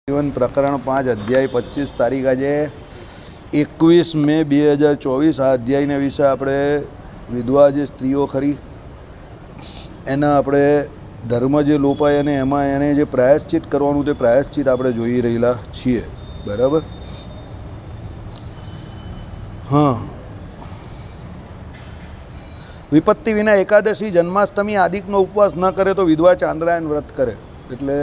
जीवन प्रकरण 5 अध्याय 25 तारीख आज 21 मे 2024 आ अध्याय ने विषय આપણે વિધવા જે સ્ત્રીઓ ખરી એના આપણે ધર્મ જે લોપાય અને એમાં એને જે પ્રાયશ્ચિત કરવાનું તે પ્રાયશ્ચિત આપણે જોઈ રહેલા છીએ. બરાબર. હા, વિપત્તિ વિના એકાદશી જન્માષ્ટમી આદિકનો ઉપવાસ ન કરે તો વિધવા ચાંદ્રાયણ વ્રત કરે. એટલે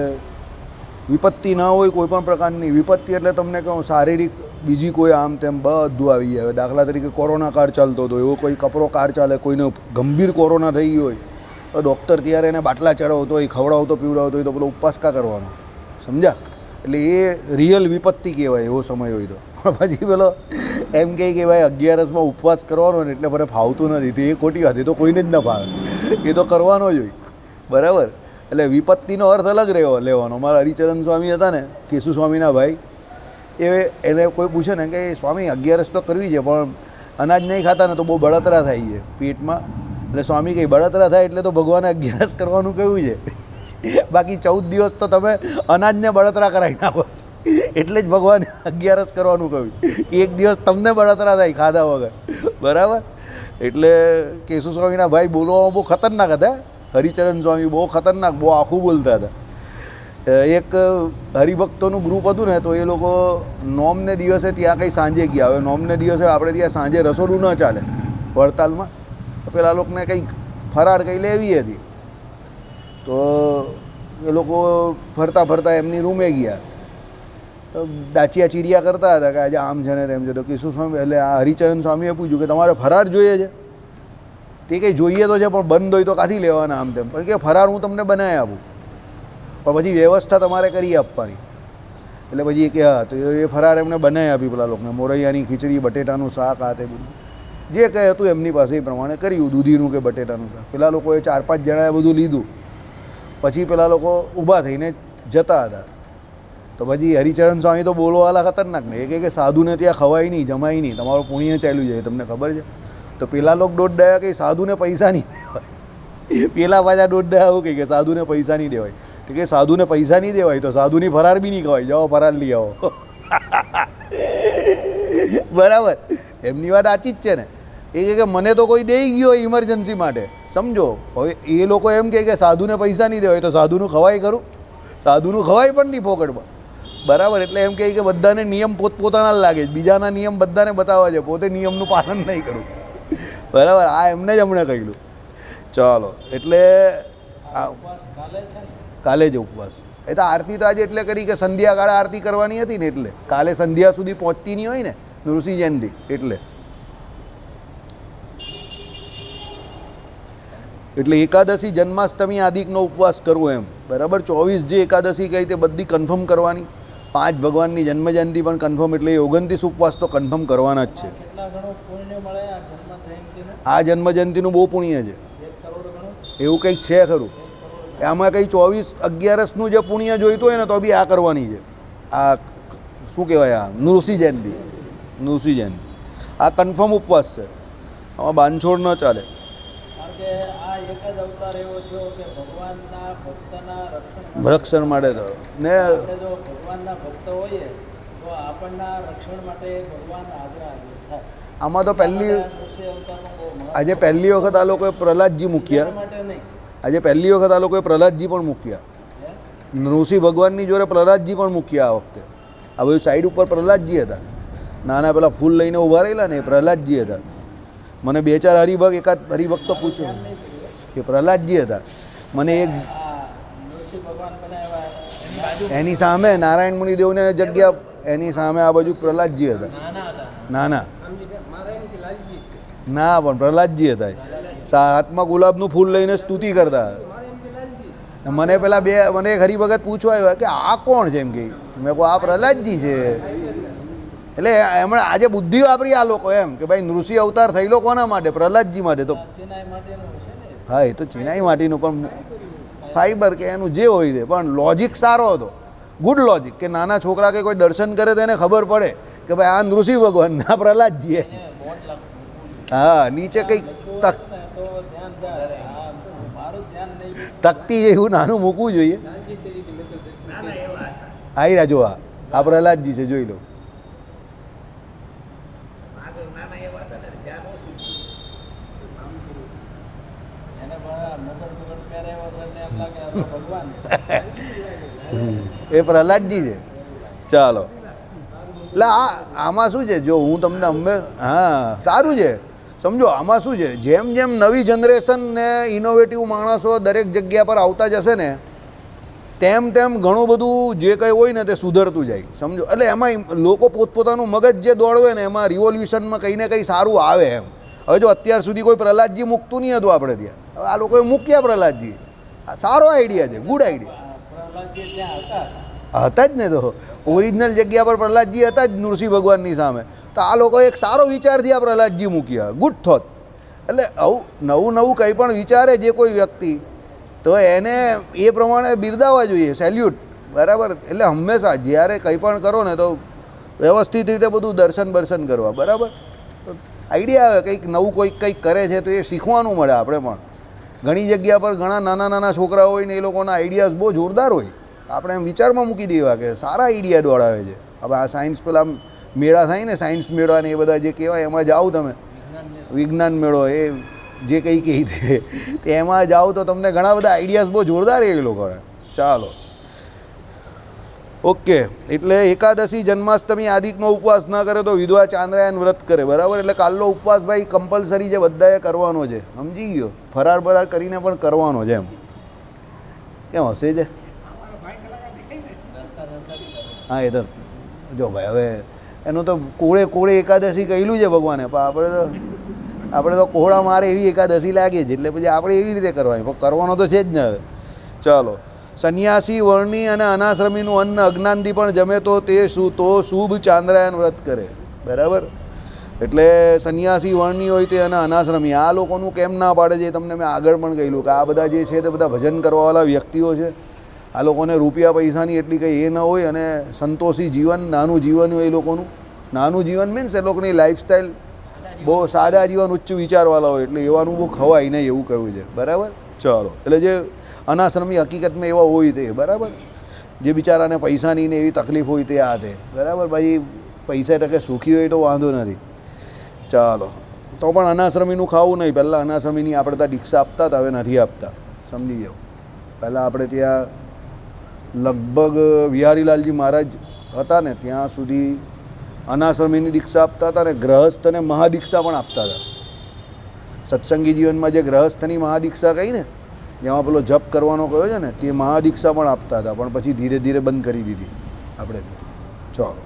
વિપત્તિ ના હોય કોઈ પણ પ્રકારની. વિપત્તિ એટલે તમને કહું શારીરિક બીજી કોઈ આમ તેમ બધું આવી જાય. દાખલા તરીકે કોરોના કાળ ચાલતો હતો, એવો કોઈ કપરો કાળ ચાલે, કોઈને ગંભીર કોરોના થઈ ગયો હોય તો ડૉક્ટર ત્યારે એને બાટલા ચડાવતો હોય, ખવડાવતો પીવડાવતો હોય તો પેલો ઉપવાસ કા કરવાનો? સમજ્યા? એટલે એ રિયલ વિપત્તિ કહેવાય એવો સમય હોય તો. પછી પેલો એમ કહે કે ભાઈ 11સમાં ઉપવાસ કરવાનો ને એટલે મને ફાવતું નથી, એ ખોટી વાત. એ તો કોઈને જ ન ફાવે, એ તો કરવાનો જ હોય. બરાબર. એટલે વિપત્તિનો અર્થ અલગ લેવાનો. મારા હરિચરણ સ્વામી હતા ને, કેશુ સ્વામીના ભાઈ, એને કોઈ પૂછે ને કે સ્વામી 11સ તો કરવી છે પણ અનાજ નહીં ખાતા ને તો બહુ બળતરા થાય છે પેટમાં. એટલે સ્વામી કહે બળતરા થાય એટલે તો ભગવાને 11સ કરવાનું કહ્યું છે, બાકી 14 દિવસ તો તમે અનાજને બળતરા કરાવી નાખો છો. એટલે જ ભગવાને 11સ કરવાનું કહ્યું છે કે એક દિવસ તમને બળતરા થાય ખાધા વગર. બરાબર. એટલે કેશુ સ્વામીના ભાઈ બોલવામાં બહુ ખતરનાક હતા. હરિચરણ સ્વામી બહુ ખતરનાક, બહુ આખું બોલતા હતા. એક હરિભક્તોનું ગ્રુપ હતું ને, તો એ લોકો નોમને દિવસે ત્યાં કંઈ સાંજે ગયા. હવે નોમને દિવસે આપણે ત્યાં સાંજે રસોડું ન ચાલે વડતાલમાં, તો પેલા લોકોને કંઈક ફરાર કંઈ લેવી હતી. તો એ લોકો ફરતા ફરતા એમની રૂમે ગયા, દાચિયા ચીરિયા કરતા હતા કે આજે આમ છે ને તેમ છે. તો કેશુ સ્વામી એટલે આ હરિચરણ સ્વામીએ પૂછ્યું કે તમારે ફરાર જોઈએ છે? તે કંઈ જોઈએ તો છે પણ બંધ હોય તો કાંથી લેવાના આમ તેમ. પણ કે ફરાર હું તમને બનાવી આપું, પણ પછી વ્યવસ્થા તમારે કરી આપવાની. એટલે પછી કે હા, તો એ ફરાર એમને બનાવી આપી પેલા લોકોને. મોરૈયાની ખીચડી, બટેટાનું શાક, આ તે બધું જે કંઈ હતું એમની પાસે એ પ્રમાણે કર્યું. દૂધીનું કે બટેટાનું શાક. પેલા લોકોએ 4-5 જણાએ બધું લીધું. પછી પેલા લોકો ઊભા થઈને જતા હતા. તો પછી હરિચરણ સ્વામી તો બોલવાવાળા ખતરનાક ને, એ કે સાધુને ત્યાં ખવાય નહીં, જમાય નહીં, તમારું પુણ્ય ચાલ્યું જાય, તમને ખબર છે? તો પેલા લોકો દોઢ ડાયા કે સાધુને પૈસા નહીં દેવાય. પેલા પાછા દોઢ ડાયા આવું કહે કે સાધુને પૈસા નહીં દેવાય. તો કે સાધુને પૈસા નહીં દેવાય તો સાધુની ફરાર બી નહીં ખવાય, જાઓ ફરાર લઈ આવો. બરાબર. એમની વાત સાચી જ છે ને. એ કે મને તો કોઈ દઈ ગયો ઇમરજન્સી માટે, સમજો. હવે એ લોકો એમ કહે કે સાધુને પૈસા નહીં દેવાય તો સાધુનું ખવાય ખરું? સાધુનું ખવાય પણ નહીં ફોકટમાં. બરાબર. એટલે એમ કહે કે બધાને નિયમ પોતપોતાના લાગે છે, બીજાના નિયમ બધાને બતાવવા છે, પોતે નિયમનું પાલન નહીં કરવું. બરાબર. આ એમને જ હમણાં કહેલું. ચાલો, એટલે કાલે જ ઉપવાસ. એ તો આરતી તો આજે એટલે કરી કે સંધ્યાકાળે આરતી કરવાની હતી ને, એટલે કાલે સંધ્યા સુધી પહોંચતી નહીં હોય ને નૃસિંહ જયંતિ, એટલે એકાદશી જન્માષ્ટમી આદિકનો ઉપવાસ કરવો એમ. બરાબર. 24 જે એકાદશી કહી તે બધી કન્ફર્મ કરવાની. 5 ભગવાનની જન્મજયંતિ પણ કન્ફર્મ, એટલે 29 ઉપવાસ તો કન્ફર્મ કરવાના જ છે. આ જન્મજયંતિનું બહુ પુણ્ય છે, એવું કંઈક છે ખરું. આમાં કંઈ 24-11નું જે પુણ્ય જોઈતું હોય ને તો બી આ કરવાની છે. આ શું કહેવાય, આ નૃસિંહ જયંતિ. આ કન્ફર્મ ઉપવાસ છે, આમાં બાંધછોડ ન ચાલે. રક્ષણ માટે તો ને આમાં તો આજે પહેલી વખત આ લોકોએ પ્રહલાદજી મૂક્યા. પહેલી વખત આ લોકોએ પ્રહલાદજી પણ મૂક્યા. નૃસિંહ ભગવાનની જોડે પ્રહલાદજી પણ મૂક્યા આ વખતે. આ બધું સાઈડ ઉપર પ્રહલાદજી હતા, નાના પેલા ફૂલ લઈને ઊભા રહેલા ને એ પ્રહલાદજી હતા. મને 2-4 એકાદ હરિભક્ત તો પૂછ્યું કે પ્રહલાદજી હતા. મને એક એની સામે નારાયણ મુનિદેવને જગ્યા, એની સામે આ બાજુ પ્રહલાદજી હતા. નાના ના પણ પ્રહલાદજી હતા. હાથમાં ગુલાબનું ફૂલ લઈને સ્તુતિ કરતા. મને પેલા મને એક હરિભગત પૂછવા આવ્યા કે આ કોણ છે એમ કે. મેં કહું આ પ્રહલાદજી છે. એટલે એમણે આજે બુદ્ધિ વાપરી આ લોકો એમ કે ભાઈ નૃસિંહ અવતાર થયેલો કોના માટે? પ્રહલાદજી માટે. તો હા, એ તો ચિનાઈ માટીનું પણ ફાઈબર કે એનું જે હોય છે, પણ લોજિક સારો હતો, ગુડ લોજિક. કે નાના છોકરા કે કોઈ દર્શન કરે તો એને ખબર પડે કે ભાઈ આ નૃસિંહ ભગવાન, આ પ્રહલાદજી. હા, નીચે કંઈક તકતી જેવું નાનું મૂકવું જોઈએ. આવી રહ્યા જો આ પ્રહલાદજી છે, જોઈ લો. એ પ્રહલાદજી છે. ચાલો, એટલે આમાં શું છે, જો હું તમને હા સારું છે સમજો. આમાં શું છે, જેમ જેમ નવી જનરેશન ને ઇનોવેટિવ માણસો દરેક જગ્યા પર આવતા જશે ને તેમ તેમ ઘણું બધું જે કંઈ હોય ને તે સુધરતું જાય, સમજો. એટલે એમાં લોકો પોતપોતાનું મગજ જે દોડવે ને એમાં રિવોલ્યુશનમાં કંઈ ને કંઈ સારું આવે એમ. હવે જો અત્યાર સુધી કોઈ પ્રહલાદજી મૂકતું નહીં હતું આપણે ત્યાં, હવે આ લોકોએ મૂક્યા પ્રહલાદજી. સારો આઈડિયા છે, ગુડ આઈડિયા. હતા જ ને, તો ઓરિજિનલ જગ્યા પર પ્રહલાદજી હતા જ નૃસિંહ ભગવાનની સામે. તો આ લોકો એક સારો વિચારથી આ પ્રહલાદજી મૂક્યા, ગુડ થોટ. એટલે આવું નવું નવું કંઈ પણ વિચારે જે કોઈ વ્યક્તિ, તો એને એ પ્રમાણે બિરદાવવા જોઈએ, સેલ્યુટ. બરાબર. એટલે હંમેશા જ્યારે કંઈ પણ કરો ને તો વ્યવસ્થિત રીતે બધું દર્શન કરવા. બરાબર. તો આઈડિયા આવે કંઈક નવું કંઈક કરે છે તો એ શીખવાનું મળે. આપણે પણ ઘણી જગ્યા પર ઘણા નાના નાના છોકરાઓ હોય ને એ લોકોના આઈડિયાઝ બહુ જોરદાર હોય, આપણે એમ વિચારમાં મૂકી દેવા કે સારા આઈડિયા દોડાવે છે. હવે આ સાયન્સ પેલા મેળા થાય ને, સાયન્સ મેળા ને એ બધા જે કહેવાય, એમાં જાઓ તમે, વિજ્ઞાન મેળો, એ જે કંઈ કહી દે તે એમાં જાઓ તો તમને ઘણા બધા આઈડિયાઝ બહુ જોરદાર એ લોકોને. ચાલો, ઓકે. એટલે એકાદશી, જન્માષ્ટમી આદિકનો ઉપવાસ ન કરે તો વિધવા ચાંદ્રાયન વ્રત કરે. બરાબર. એટલે કાલનો ઉપવાસ ભાઈ કમ્પલસરી છે, બધાએ કરવાનો છે, સમજી ગયો. ફરાર બરાર કરીને પણ કરવાનો છે. એમ કેમ હશે છે? હા, એ તો જો ભાઈ, હવે એનું તો કોળે એકાદશી કહેલું છે ભગવાને, પણ આપણે તો કોહળા મારે એવી એકાદશી લાગે છે, એટલે પછી આપણે એવી રીતે કરવાની, પણ કરવાનો તો છે જ ને. હવે ચાલો, સંન્યાસી, વર્ણી અને અનાશ્રમીનું અન્ન અજ્ઞાનથી પણ જમે તો તે શુભ ચાંદ્રાયન વ્રત કરે. બરાબર. એટલે સંન્યાસી, વર્ણી હોય તે અને અનાશ્રમી, આ લોકોનું કેમ ના પાડે છે તમને મેં આગળ પણ કહેલું કે આ બધા જે છે તે બધા ભજન કરવાવાળા વ્યક્તિઓ છે. આ લોકોને રૂપિયા પૈસાની એટલી કંઈ એ ન હોય અને સંતોષી જીવન, નાનું જીવન હોય એ લોકોનું. નાનું જીવન મીન્સ એ લોકોની લાઈફસ્ટાઈલ બહુ સાદા જીવન, ઉચ્ચ વિચારવાળા હોય, એટલે એવાનું બહુ ખવાય નહીં એવું કહ્યું છે. બરાબર. ચાલો, એટલે જે અનાશ્રમી હકીકતમાં એવા હોય તે, બરાબર, જે બિચારાને પૈસાની ને એવી તકલીફ હોય તે આ તે. બરાબર. ભાઈ પૈસા ટકે સુખી હોય તો વાંધો નથી. ચાલો, તો પણ અનાશ્રમીનું ખાવું નહીં. પહેલાં અનાશ્રમીની આપણે ત્યાં દીક્ષા આપતા હતા, હવે નથી આપતા, સમજી જાઓ. પહેલાં આપણે ત્યાં લગભગ વિહારીલાલજી મહારાજ હતા ને ત્યાં સુધી અનાશ્રમીની દીક્ષા આપતા હતા, ને ગ્રહસ્થને મહાદીક્ષા પણ આપતા હતા. સત્સંગી જીવનમાં જે ગ્રહસ્થની મહાદીક્ષા કહી ને, જેમાં પેલો જપ કરવાનો કહ્યો છે ને, તે મહાદીક્ષા પણ આપતા હતા, પણ પછી ધીરે ધીરે બંધ કરી દીધી આપણે. ચાલો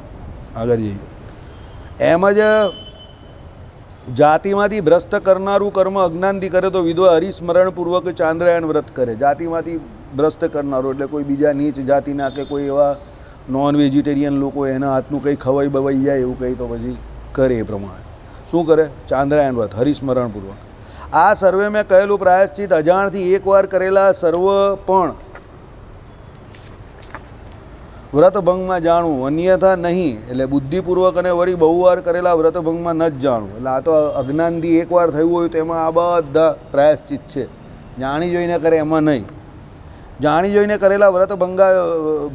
આગળ જઈએ. એમ જ જાતિમાંથી ભ્રષ્ટ કરનારું કર્મ અજ્ઞાનથી કરે તો વિધવા હરિસ્મરણપૂર્વક ચાંદ્રાયણ વ્રત કરે. જાતિમાંથી ભ્રષ્ટ કરનારો એટલે કોઈ બીજા નીચ જાતિના કે કોઈ એવા નોન વેજીટેરિયન લોકો એના હાથનું કંઈ ખવાઈ બવાઈ જાય એવું કંઈ તો પછી કરે. એ પ્રમાણે શું કરે? ચાંદ્રાયણ વ્રત હરિસ્મરણપૂર્વક. આ સર્વે મેં કહેલું પ્રાયશ્ચિત અજાણથી એકવાર કરેલા સર્વ પણ વ્રતભંગમાં જાણવું, અન્યથા નહીં. એટલે બુદ્ધિપૂર્વક અને વળી બહુ વાર કરેલા વ્રતભંગમાં ન જ જાણવું. એટલે આ તો અજ્ઞાનથી એકવાર થયું હોય તો એમાં આ બધા પ્રાયશ્ચિત છે. જાણી જોઈને કરે એમાં નહીં. જાણી જોઈને કરેલા વ્રત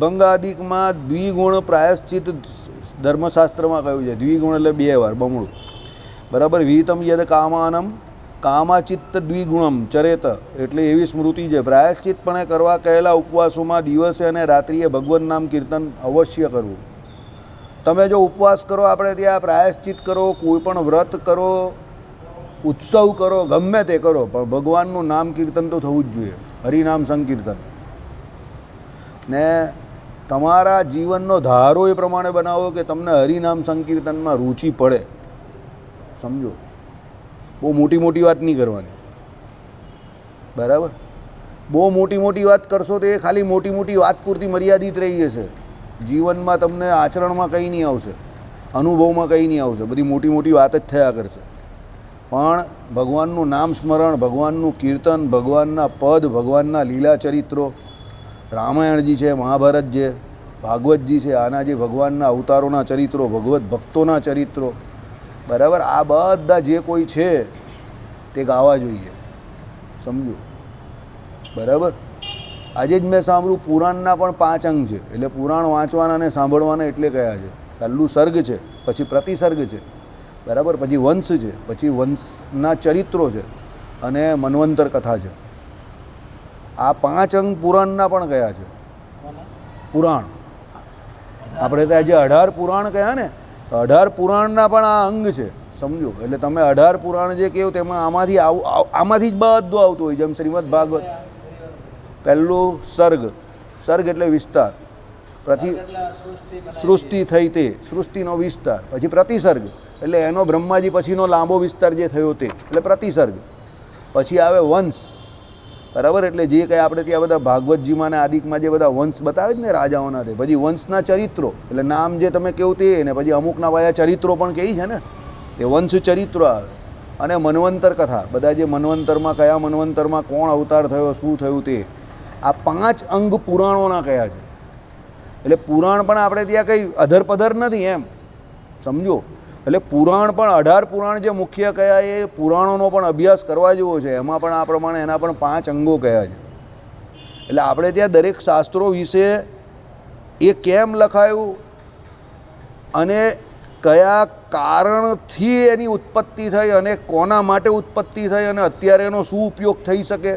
ભંગાદિકમાં દ્વિગુણ પ્રાયશ્ચિત ધર્મશાસ્ત્રમાં કહ્યું છે. દ્વિગુણ એટલે 2 વાર, બમણું. બરાબર. વિહિતમ યદ કામાનમ કામાચિત્ત દ્વિગુણમ ચરેત, એટલે એવી સ્મૃતિ છે. પ્રાયશ્ચિતપણે કરવા કહેલા ઉપવાસોમાં દિવસે અને રાત્રિએ ભગવાન નામ કીર્તન અવશ્ય કરવું. તમે જો ઉપવાસ કરો, આપણે ત્યાં પ્રાયશ્ચિત કરો, કોઈ પણ વ્રત કરો, ઉત્સવ કરો, ગમે તે કરો, પણ ભગવાનનું નામ કીર્તન તો થવું જ જોઈએ. હરિનામ સંકીર્તન. ને તમારા જીવનનો ધારો એ પ્રમાણે બનાવો કે તમને હરિનામ સંકીર્તનમાં રુચિ પડે. સમજો, બહુ મોટી મોટી વાત નહીં કરવાની. બરાબર. બહુ મોટી વાત કરશો તો એ ખાલી મોટી વાત પૂરતી મર્યાદિત રહી જશે. જીવનમાં તમને આચરણમાં કંઈ નહીં આવશે, અનુભવમાં કંઈ નહીં આવશે. બધી મોટી વાત જ થયા કરશે. પણ ભગવાનનું નામ સ્મરણ, ભગવાનનું કીર્તન, ભગવાનના પદ, ભગવાનના લીલા ચરિત્રો, રામાયણજી છે, મહાભારત છે, ભાગવતજી છે, આના જે ભગવાનના અવતારોના ચરિત્રો, ભગવત ભક્તોના ચરિત્રો, બરાબર, આ બધા જે કોઈ છે તે ગાવા જોઈએ. સમજો. બરાબર. આજે જ મેં સાંભળ્યું પુરાણના પણ 5 અંગ છે. એટલે પુરાણ વાંચવાના અને સાંભળવાના એટલે કયા છે? પહેલું સર્ગ છે, પછી પ્રતિસર્ગ છે, બરાબર, પછી વંશ છે, પછી વંશના ચરિત્રો છે અને મન્વંતર કથા છે. આ 5 અંગ પુરાણના પણ કયા છે? પુરાણ આપણે ત્યાં જે 18 પુરાણ કયા ને, તો 18 પુરાણના પણ આ અંગ છે, સમજો. એટલે તમે 18 પુરાણ જે કહ્યું તેમાં આમાંથી જ બધું આવતું હોય. જેમ શ્રીમદ ભાગવત, પહેલું સર્ગ, સર્ગ એટલે વિસ્તાર, પછી સૃષ્ટિ થઈ તે, સૃષ્ટિનો વિસ્તાર, પછી પ્રતિસર્ગ એટલે એનો બ્રહ્માજી પછીનો લાંબો વિસ્તાર જે થયો તે એટલે પ્રતિસર્ગ. પછી આવે વંશ, બરાબર, એટલે જે કંઈ આપણે ત્યાં બધા ભાગવતજીમાં ને આદિકમાં જે બધા વંશ બતાવે જ ને રાજાઓના, તે પછી વંશના ચરિત્રો એટલે નામ જે તમે કહો તે, ને પછી અમુકના પાયા ચરિત્રો પણ કહી છે ને, તે વંશ ચરિત્રો આવે. અને મન્વંતર કથા, બધા જે મન્વંતરમાં કયા મન્વંતરમાં કોણ અવતાર થયો, શું થયું તે, આ 5 અંગ પુરાણોના કયા છે. એટલે પુરાણ પણ આપણે ત્યાં કંઈ અધરપધર નથી એમ, સમજો. એટલે પુરાણ પણ 18 પુરાણ જે મુખ્ય કયા એ પુરાણોનો પણ અભ્યાસ કરવા જેવો છે. એમાં પણ આ પ્રમાણે એના પણ 5 અંગો કયા છે. એટલે આપણે ત્યાં દરેક શાસ્ત્રો વિશે એ કેમ લખાયું અને કયા કારણથી એની ઉત્પત્તિ થઈ અને કોના માટે ઉત્પત્તિ થઈ અને અત્યારે એનો શું ઉપયોગ થઈ શકે,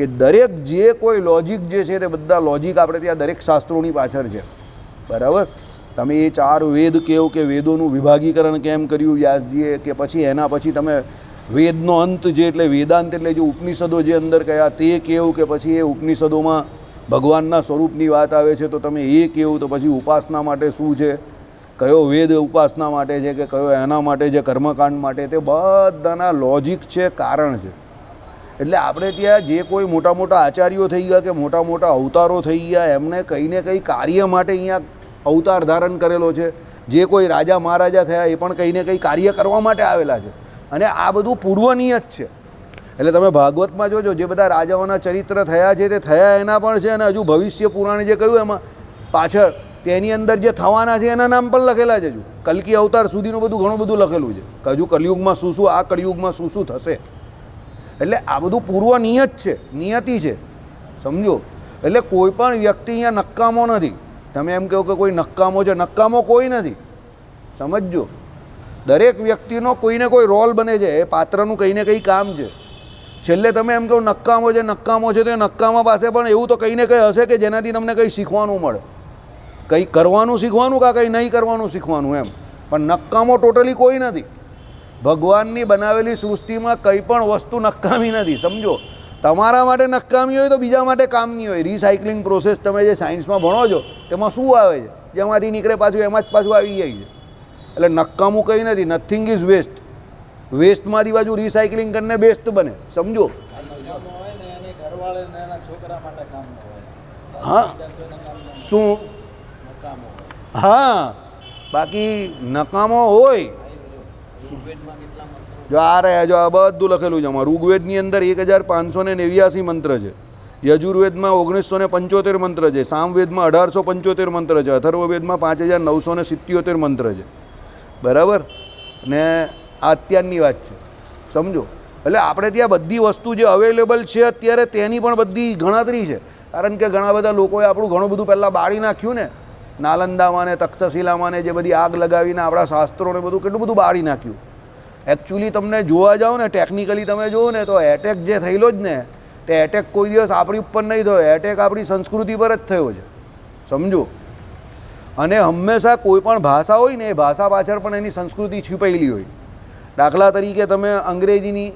એ દરેક જે કોઈ લોજિક જે છે તે બધા લોજિક આપણે ત્યાં દરેક શાસ્ત્રોની પાછળ છે, બરાબર. તમે એ 4 વેદ કહો કે વેદોનું વિભાગીકરણ કેમ કર્યું વ્યાસજીએ, કે પછી એના પછી તમે વેદનો અંત જે એટલે વેદાંત એટલે જે ઉપનિષદો જે અંદર કયા તે કહો, કે પછી એ ઉપનિષદોમાં ભગવાનના સ્વરૂપની વાત આવે છે તો તમે એ કહો, તો પછી ઉપાસના માટે શું છે, કયો વેદ ઉપાસના માટે છે કે કયો એના માટે છે કર્મકાંડ માટે, તે બધાના લોજિક છે, કારણ છે. એટલે આપણે ત્યાં જે કોઈ મોટા મોટા આચાર્યો થઈ ગયા કે મોટા મોટા અવતારો થઈ ગયા, એમને કંઈ ને કંઈ કાર્ય માટે અહીંયા અવતાર ધારણ કરેલો છે. જે કોઈ રાજા મહારાજા થયા એ પણ કંઈ ને કંઈ કાર્ય કરવા માટે આવેલા છે. અને આ બધું પૂર્વનિયત છે. એટલે તમે ભાગવતમાં જોજો, જે બધા રાજાઓના ચરિત્ર થયા છે તે થયા એના પણ છે, અને હજુ ભવિષ્ય પુરાણ જે કહ્યું એમાં પાછળ તેની અંદર જે થવાના છે એના નામ પણ લખેલા છે. હજુ કલ્કી અવતાર સુધીનું બધું ઘણું બધું લખેલું છે કે હજુ કલિયુગમાં શું શું, આ કળિયુગમાં શું શું થશે. એટલે આ બધું પૂર્વ નિયત છે, નિયતિ છે, સમજો. એટલે કોઈ પણ વ્યક્તિ અહીંયા નક્કામો નથી. તમે એમ કહો કે કોઈ નક્કામો છે, નક્કામો કોઈ નથી, સમજજો. દરેક વ્યક્તિનો કોઈને કોઈ રોલ બને છે, એ પાત્રનું કંઈ ને કંઈ કામ છે. છેલ્લે તમે એમ કહો નક્કામો છે, નક્કામો છે, તો એ નક્કામા પાસે પણ એવું તો કંઈ ને કંઈ હશે કે જેનાથી તમને કંઈ શીખવાનું મળે, કંઈ કરવાનું શીખવાનું કાં કંઈ નહીં કરવાનું શીખવાનું એમ. પણ નક્કામો ટોટલી કોઈ નથી. ભગવાનની બનાવેલી સૃષ્ટિમાં કંઈ પણ વસ્તુ નકામી નથી, સમજો. તમારા માટે નકામી હોય તો બીજા માટે કામની હોય. રિસાયકલિંગ પ્રોસેસ તમે જે સાયન્સમાં ભણો છો તેમાં શું આવે છે, જેમાંથી નીકળે પાછું એમાં જ પાછું આવી જાય છે. એટલે નકામું કંઈ નથી, નથિંગ ઇઝ વેસ્ટ. વેસ્ટમાંથી પાછું રિસાયકલિંગ કરીને બેસ્ટ બને, સમજો. હા શું, હા, બાકી નકામો હોય. જો આ રહ્યા, જો આ બધું લખેલું છે આમાં. ઋગ્વેદની અંદર 1589 મંત્ર છે, યજુર્વેદમાં 1975 મંત્ર છે, સામવેદમાં 1875 મંત્ર છે, અથર્વવેદમાં 5977 મંત્ર છે, બરાબર. ને આ અત્યારની વાત છે, સમજો. એટલે આપણે ત્યાં બધી વસ્તુ જે અવેલેબલ છે અત્યારે તેની પણ બધી ગણતરી છે. કારણ કે ઘણા બધા લોકોએ આપણું ઘણું બધું પહેલાં બાળી નાખ્યું ને, નાલંદામાં ને તક્ષશિલામાં ને જે બધી આગ લગાવીને આપણા શાસ્ત્રોને બધું કેટલું બધું બાળી નાખ્યું. એકચ્યુઅલી તમને જોવા જાઓ ને, ટેકનિકલી તમે જુઓ ને, તો એટેક જે થયેલો જ ને, તે એટેક કોઈ દિવસ આપણી ઉપર નહીં થયો, એટેક આપણી સંસ્કૃતિ પર જ થયો છે, સમજો. અને હંમેશા કોઈ પણ ભાષા હોય ને, એ ભાષા પાછળ પણ એની સંસ્કૃતિ છુપાયેલી હોય. દાખલા તરીકે તમે અંગ્રેજીની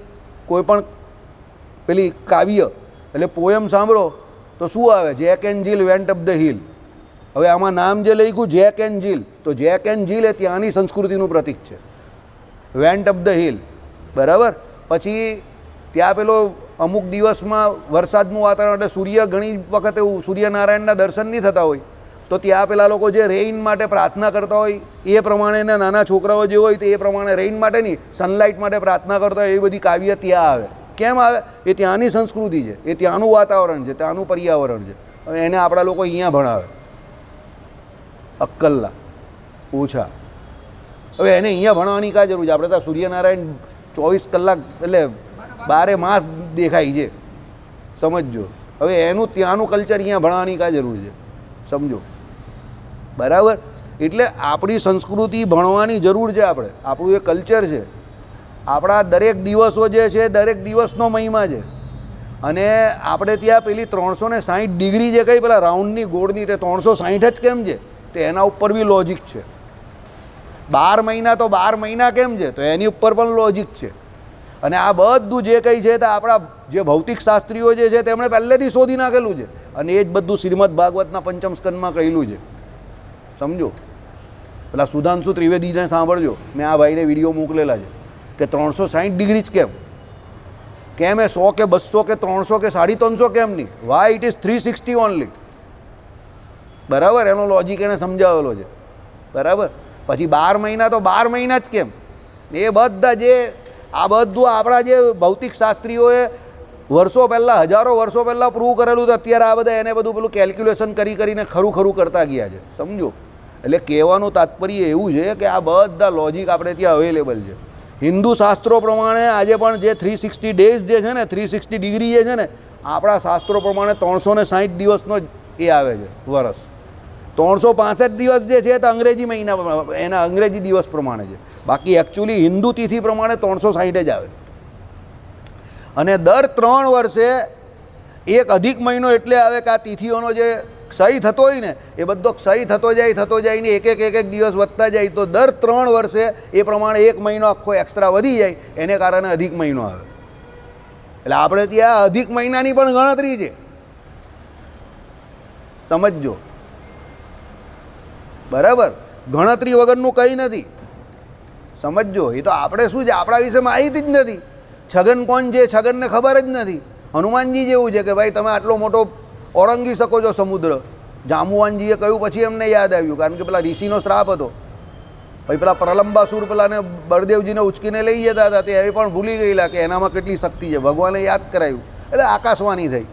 કોઈ પણ પેલી કાવ્ય એટલે પોયમ સાંભળો તો શું આવે, Jack and Jill went up the hill. હવે આમાં નામ જે લખ્યું જેક એન્ડ જીલ, તો જેક એન્ડ જીલ એ ત્યાંની સંસ્કૃતિનું પ્રતીક છે, વેન્ટ અપ ધ હિલ, બરાબર. પછી ત્યાં પેલો અમુક દિવસમાં વરસાદનું વાતાવરણ એટલે સૂર્ય ઘણી વખત એવું સૂર્યનારાયણના દર્શન નહીં થતા હોય, તો ત્યાં પેલા લોકો જે રેઇન માટે પ્રાર્થના કરતા હોય એ પ્રમાણેના નાના છોકરાઓ જે હોય તો એ પ્રમાણે રેઇન માટે નહીં, સનલાઇટ માટે પ્રાર્થના કરતા હોય, એ બધી કાવ્ય ત્યાં આવે. કેમ આવે? એ ત્યાંની સંસ્કૃતિ છે, એ ત્યાંનું વાતાવરણ છે, ત્યાંનું પર્યાવરણ છે. હવે એને આપણા લોકો અહીંયા ભણાવે અક્કલના ઓછા. હવે એને અહીંયા ભણવાની કાં જરૂર છે? આપણે ત્યાં સૂર્યનારાયણ 24 કલાક એટલે 12 માસ દેખાય છે, સમજજો. હવે એનું ત્યાંનું કલ્ચર અહીંયા ભણવાની કાં જરૂર છે? સમજો, બરાબર? એટલે આપણી સંસ્કૃતિ ભણવાની જરૂર છે. આપણું એ કલ્ચર છે. આપણા દરેક દિવસો જે છે દરેક દિવસનો મહિમા છે. અને આપણે ત્યાં પેલી 360 ડિગ્રી જે કંઈ પેલા રાઉન્ડની ગોળની તે 360 જ કેમ છે? તો એના ઉપર બી લોજિક છે. 12 મહિના તો 12 મહિના કેમ છે? તો એની ઉપર પણ લોજિક છે. અને આ બધું જે કંઈ છે તે આપણા જે ભૌતિક શાસ્ત્રીઓ જે છે તેમણે પહેલેથી શોધી નાખેલું છે. અને એ જ બધું શ્રીમદ ભાગવતના પંચમ સ્કંદમાં કહેલું છે. સમજો, પેલા સુધાંશુ ત્રિવેદીને સાંભળજો, મેં આ ભાઈને વિડીયો મોકલેલા છે કે 360 ડિગ્રી જ કેમ એ 100 કે 200 કે 300 કે 350 કેમ નહીં? Y it is 360 only. બરાબર? એનો લોજિક એને સમજાવેલો છે. બરાબર? પછી 12 મહિના તો 12 મહિના જ કેમ? એ બધા જે આ બધું આપણા જે ભૌતિક શાસ્ત્રીઓએ વર્ષો પહેલાં, હજારો વર્ષો પહેલાં પ્રૂવ કરેલું તો અત્યારે આ બધા એને બધું પેલું કેલ્ક્યુલેશન કરીને ખરું કરતા ગયા છે. સમજો, એટલે કહેવાનું તાત્પર્ય એવું છે કે આ બધા લોજિક આપણે ત્યાં અવેલેબલ છે. હિન્દુ શાસ્ત્રો પ્રમાણે આજે પણ જે 360 ડેઝ જે છે ને, 360 ડિગ્રી જે છે ને, આપણા શાસ્ત્રો પ્રમાણે 360 દિવસનો જ એ આવે છે વર્ષ. 365 દિવસ જે છે તો અંગ્રેજી મહિના, એના અંગ્રેજી દિવસ પ્રમાણે છે. બાકી એકચ્યુઅલી હિન્દુ તિથિ પ્રમાણે 360 જ આવે. અને દર 3 વર્ષે એક અધિક મહિનો એટલે આવે કે આ તિથિઓનો જે ક્ષય થતો હોય ને એ બધો ક્ષય થતો જાય ને એક દિવસ વધતા જાય. તો દર 3 વર્ષે એ પ્રમાણે એક મહિનો આખો એક્સ્ટ્રા વધી જાય, એને કારણે અધિક મહિનો આવે. એટલે આપણે ત્યાં અધિક મહિનાની પણ ગણતરી છે. સમજજો, બરાબર? ગણતરી વગરનું કંઈ નથી. સમજજો, એ તો આપણે શું છે, આપણા વિશે માહિતી જ નથી. છગન કોણ છે છગનને ખબર જ નથી. હનુમાનજી જેવું છે કે ભાઈ તમે આટલો મોટો ઓળંગી શકો છો સમુદ્ર. જાંબુવાનજીએ કહ્યું પછી એમને યાદ આવ્યું, કારણ કે પેલા ઋષિનો શ્રાપ હતો. પછી પેલા પ્રલંબાસુર પેલાને બળદેવજીને ઉચકીને લઈ જતા હતા, તે એ પણ ભૂલી ગયેલા કે એનામાં કેટલી શક્તિ છે. ભગવાને યાદ કરાવ્યું એટલે આકાશવાણી થઈ.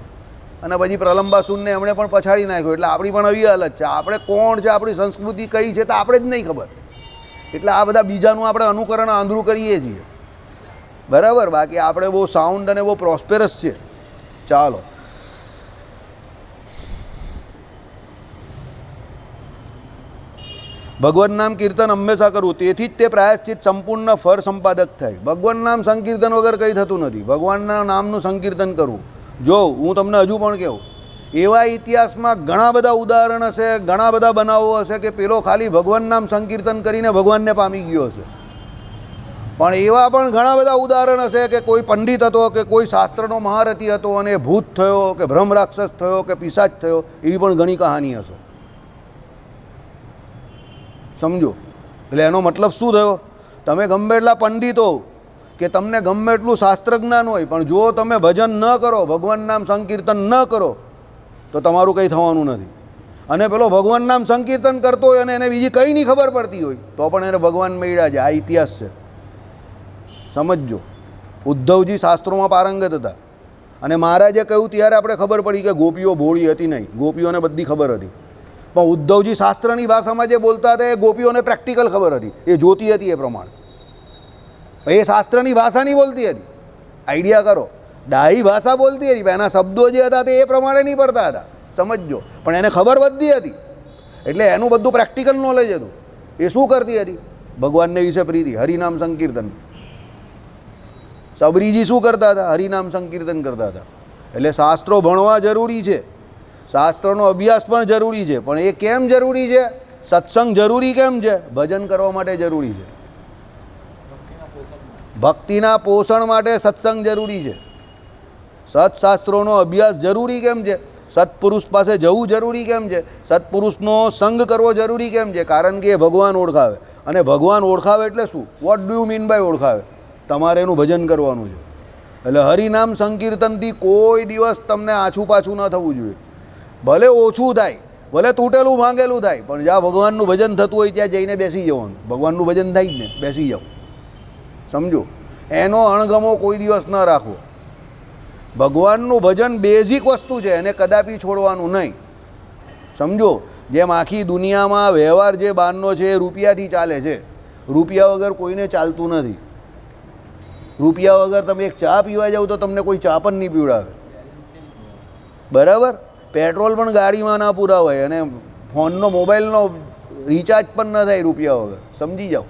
અને પછી પ્રલંબાસુરને એમણે પણ પછાડી નાખ્યો. એટલે આપણી પણ આવી હાલત છે. આપણે કોણ છે, આપણી સંસ્કૃતિ કઈ છે તો આપણે જ નહીં ખબર. એટલે આ બધા બીજાનું આપણે અનુકરણ આંધળું કરીએ છીએ. બરાબર? બાકી આપણે બહુ સાઉન્ડ અને બહુ પ્રોસ્પેરસ છે. ચાલો, ભગવાન નામ કીર્તન હંમેશા કરવું, તેથી જ તે પ્રાયશ્ચિત સંપૂર્ણ ફળ સંપાદક થાય. ભગવાન નામ સંકીર્તન વગર કંઈ થતું નથી. ભગવાનના નામનું સંકીર્તન કરવું. જો હું તમને હજુ પણ કહું, એવા ઇતિહાસમાં ઘણા બધા ઉદાહરણ હશે, ઘણા બધા બનાવો હશે કે પેલો ખાલી ભગવાન નામ સંકીર્તન કરીને ભગવાનને પામી ગયો હશે. પણ એવા પણ ઘણા બધા ઉદાહરણ હશે કે કોઈ પંડિત હતો કે કોઈ શાસ્ત્રનો મહારથી હતો અને ભૂત થયો કે બ્રહ્મ રાક્ષસ થયો કે પિશાચ થયો, એવી પણ ઘણી કહાની હશે. સમજો, એટલે એનો મતલબ શું થયો? તમે ગમે એટલા પંડિત હો કે તમને ગમે એટલું શાસ્ત્ર જ્ઞાન હોય, પણ જો તમે ભજન ન કરો, ભગવાન નામ સંકીર્તન ન કરો તો તમારું કંઈ થવાનું નથી. અને પેલો ભગવાન નામ સંકીર્તન કરતો હોય અને એને બીજી કંઈ નહીં ખબર પડતી હોય તો પણ એને ભગવાન મળ્યા છે. આ ઇતિહાસ છે. સમજજો, ઉદ્ધવજી શાસ્ત્રોમાં પારંગત હતા અને મહારાજે કહ્યું ત્યારે આપણે ખબર પડી કે ગોપીઓ ભોળી હતી નહીં, ગોપીઓને બધી ખબર હતી. પણ ઉદ્ધવજી શાસ્ત્રની ભાષામાં જે બોલતા હતા એ ગોપીઓને પ્રેક્ટિકલ ખબર હતી, એ જોતી હતી એ પ્રમાણે. એ શાસ્ત્રની ભાષા નહીં બોલતી હતી. આઈડિયા કરો, ડાહી ભાષા બોલતી હતી, એના શબ્દો જે હતા તે એ પ્રમાણે નહીં પડતા હતા. સમજજો, પણ એને ખબર બધી હતી. એટલે એનું બધું પ્રેક્ટિકલ નોલેજ હતું. એ શું કરતી હતી? ભગવાનને વિશે પ્રીતિ, હરિનામ સંકીર્તન. સબરીજી શું કરતા હતા? હરિનામ સંકીર્તન કરતા હતા. એટલે શાસ્ત્રો ભણવા જરૂરી છે, શાસ્ત્રનો અભ્યાસ પણ જરૂરી છે. પણ એ કેમ જરૂરી છે? સત્સંગ જરૂરી કેમ છે? ભજન કરવા માટે જરૂરી છે. ભક્તિના પોષણ માટે સત્સંગ જરૂરી છે. સત્શાસ્ત્રોનો અભ્યાસ જરૂરી કેમ છે? સત્પુરુષ પાસે જવું જરૂરી કેમ છે? સત્પુરુષનો સંગ કરવો જરૂરી કેમ છે? કારણ કે એ ભગવાન ઓળખાવે. અને ભગવાન ઓળખાવે એટલે શું? What do you mean by ઓળખાવે? તમારે એનું ભજન કરવાનું છે. એટલે હરિનામ સંકીર્તનથી કોઈ દિવસ તમને આછું પાછું ન થવું જોઈએ. ભલે ઓછું થાય, ભલે તૂટેલું ભાંગેલું થાય, પણ જ્યાં ભગવાનનું ભજન થતું હોય ત્યાં જઈને બેસી જવાનું. ભગવાનનું ભજન થાય જ ને, બેસી જાઓ. સમજો, એનો અણગમો કોઈ દિવસ ન રાખવો. ભગવાનનું ભજન બેઝિક વસ્તુ છે, એને કદાપી છોડવાનું નહીં. સમજો, જેમ આખી દુનિયામાં વ્યવહાર જે બહારનો છે એ રૂપિયાથી ચાલે છે. રૂપિયા વગર કોઈને ચાલતું નથી. રૂપિયા વગર તમે એક ચા પીવા જાઓ તો તમને કોઈ ચા પણ નહીં પીવડાવે. બરાબર. પેટ્રોલ પણ ગાડીમાં ના પુરાવાય અને ફોનનો મોબાઈલનો રિચાર્જ પણ ન થાય રૂપિયા વગર. સમજી જાઓ.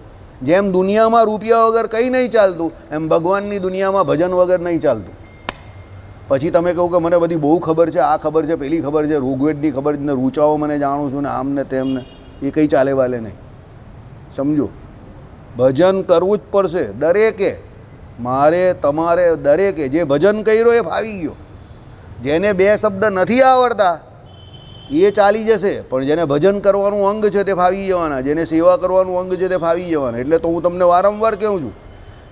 જેમ દુનિયામાં રૂપિયા વગર કંઈ નહીં ચાલતું એમ ભગવાનની દુનિયામાં ભજન વગર નહીં ચાલતું. પછી તમે કહો કે મને બધી બહુ ખબર છે, આ ખબર છે, પેલી ખબર છે, ઋગ્વેદની ખબર છે ને રૂચાઓ મને જાણું છું ને આમ ને તેમ ને, એ કંઈ ચાલે વાલે નહીં. સમજો, ભજન કરવું જ પડશે દરેકે. મારે તમારે દરેકે જે ભજન કર્યો એ ફાવી ગયો. જેને બે શબ્દ નથી આવડતા એ ચાલી જશે, પણ જેને ભજન કરવાનું અંગ છે તે ફાવી જવાના, જેને સેવા કરવાનું અંગ છે તે ફાવી જવાના. એટલે તો હું તમને વારંવાર કહું છું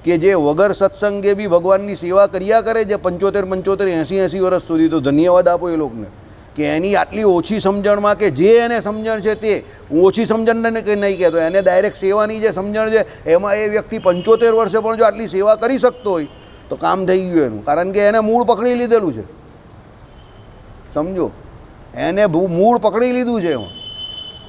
કે જે વગર સત્સંગે બી ભગવાનની સેવા કર્યા કરે છે 75 80 વર્ષ સુધી, તો ધન્યવાદ આપો એ લોકોને કે એની આટલી ઓછી સમજણમાં, કે જે એને સમજણ છે તે, હું ઓછી સમજણને કંઈ નહીં કહેતો, એને ડાયરેક્ટ સેવાની જે સમજણ છે એમાં એ વ્યક્તિ 75 વર્ષે પણ જો આટલી સેવા કરી શકતો હોય તો કામ થઈ ગયું એનું. કારણ કે એને મૂળ પકડી લીધેલું છે. સમજો, એને મૂળ પકડી લીધું છે એમાં.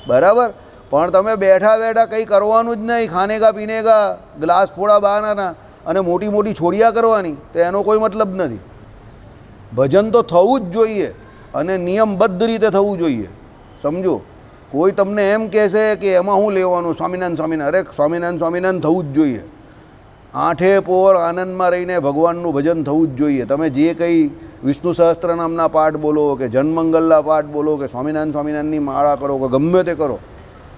બરાબર. પણ તમે બેઠા બેઠા કંઈ કરવાનું જ નહીં, ખાનેગા પીનેગા, ગ્લાસ ફોડા બહારના અને મોટી મોટી છોડિયા કરવાની, તો એનો કોઈ મતલબ નથી. ભજન તો થવું જ જોઈએ અને નિયમબદ્ધ રીતે થવું જોઈએ. સમજો, કોઈ તમને એમ કહેશે કે એમાં શું લેવાનું સ્વામિનારાયણ સ્વામિનારાયણ, અરે સ્વામિનારાયણ સ્વામિનારાયણ થવું જ જોઈએ. આઠે પોર આનંદમાં રહીને ભગવાનનું ભજન થવું જ જોઈએ. તમે જે કંઈ વિષ્ણુ સહસ્ત્રનામના પાઠ બોલો કે જન્મંગલના પાઠ બોલો કે સ્વામિનારાયણ સ્વામિનારાયણની માળા કરો કે ગમે તે કરો,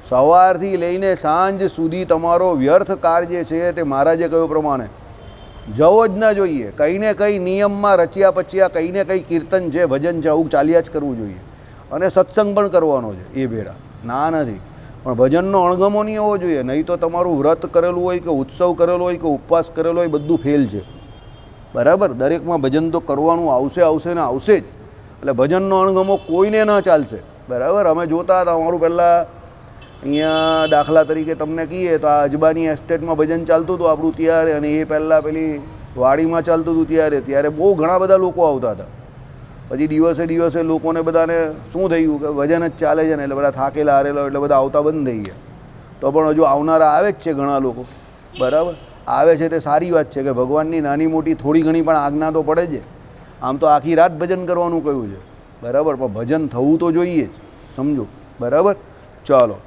સવારથી લઈને સાંજ સુધી તમારો વ્યર્થ કાર્ય છે તે મહારાજે કહ્યું પ્રમાણે જવો જ ન જોઈએ. કંઈ ને કંઈ નિયમમાં રચ્યા પચ્યા કંઈ ને કંઈ કીર્તન છે, ભજન છે, આવું ચાલ્યા જ કરવું જોઈએ. અને સત્સંગ પણ કરવાનો છે એ ભેળા, ના નથી. પણ ભજનનો અણગમો નહીં હોવો જોઈએ. નહીં તો તમારું વ્રત કરેલું હોય કે ઉત્સવ કરેલો હોય કે ઉપવાસ કરેલો હોય બધું ફેલ છે. બરાબર. દરેકમાં ભજન તો કરવાનું આવશે આવશે ને આવશે જ. એટલે ભજનનો અણગમો કોઈને ન ચાલશે. બરાબર. અમે જોતા હતા અમારું પહેલાં અહીંયા દાખલા તરીકે તમને કહીએ તો આ અજબાની એસ્ટેટમાં ભજન ચાલતું હતું આપણું ત્યારે, અને એ પહેલાં પેલી વાડીમાં ચાલતું હતું ત્યારે બહુ ઘણા બધા લોકો આવતા હતા. પછી દિવસે દિવસે લોકોને બધાને શું થયું કે ભજન જ ચાલે છે ને એટલે બધા થાકેલા હારેલા એટલે બધા આવતા બંધ થઈ ગયા. તો પણ હજુ આવનારા આવે જ છે ઘણા લોકો. બરાબર. આવે છે તે સારી વાત છે કે ભગવાનની નાની મોટી થોડી ઘણી પણ આજ્ઞા તો પડે છે. આમ તો આખી રાત ભજન કરવાનું કહ્યું છે. બરાબર. પણ ભજન થવું તો જોઈએ જ. સમજો. બરાબર. ચાલો.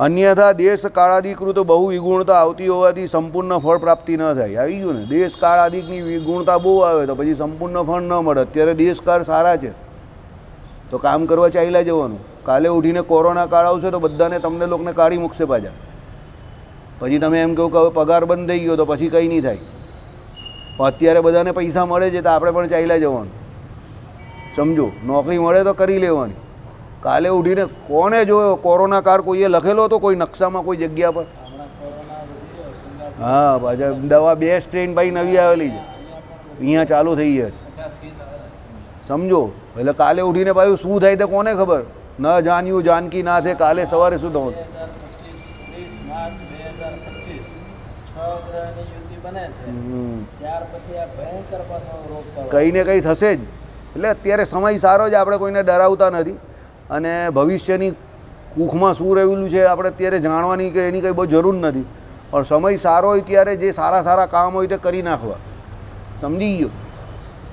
અન્યથા દેશ કાળાદિકૃત બહુ વિગુણતા આવતી હોવાથી સંપૂર્ણ ફળ પ્રાપ્તિ ન થાય. આવી ગયું ને, દેશ કાળાદિકની વિગુણતા બહુ આવે તો પછી સંપૂર્ણ ફળ ન મળે. અત્યારે દેશકાળ સારા છે તો કામ કરવા ચાલ્યા જવાનું. કાલે ઉઠીને કોરોના કાળ આવશે તો બધાને તમને લોકોને કાઢી મૂકશે પાછા. પછી તમે એમ કહો કે હવે પગાર બંધ થઈ ગયો તો પછી કંઈ નહીં થાય. પણ અત્યારે બધાને પૈસા મળે છે તો આપણે પણ ચાલ્યા જવાનું. સમજો, નોકરી મળે તો કરી લેવાની. કાલે ઉઠીને કોને જોયો કોરોના કાળ કોઈએ લખેલો હતો કોઈ નકશામાં કોઈ જગ્યા પર? હા, પાછા દવા 2 સ્ટ્રેન ભાઈ નવી આવેલી છે, અહીંયા ચાલુ થઈ જશે. સમજો. એટલે કાલે ઉઠીને પાછું શું થાય તો કોને ખબર? ન જાણ્યું જાનકી ના થાય. કાલે સવારે શું થવાનું? કંઈ ને કંઈ થશે જ. એટલે અત્યારે સમય સારો જ, આપણે કોઈને ડરાવતા નથી. અને ભવિષ્યની કૂખમાં શું રહેલું છે આપણે અત્યારે જાણવાની કે એની કંઈ બહુ જરૂર નથી. પણ સમય સારો હોય ત્યારે જે સારા સારા કામ હોય તે કરી નાખવા. સમજી ગયો?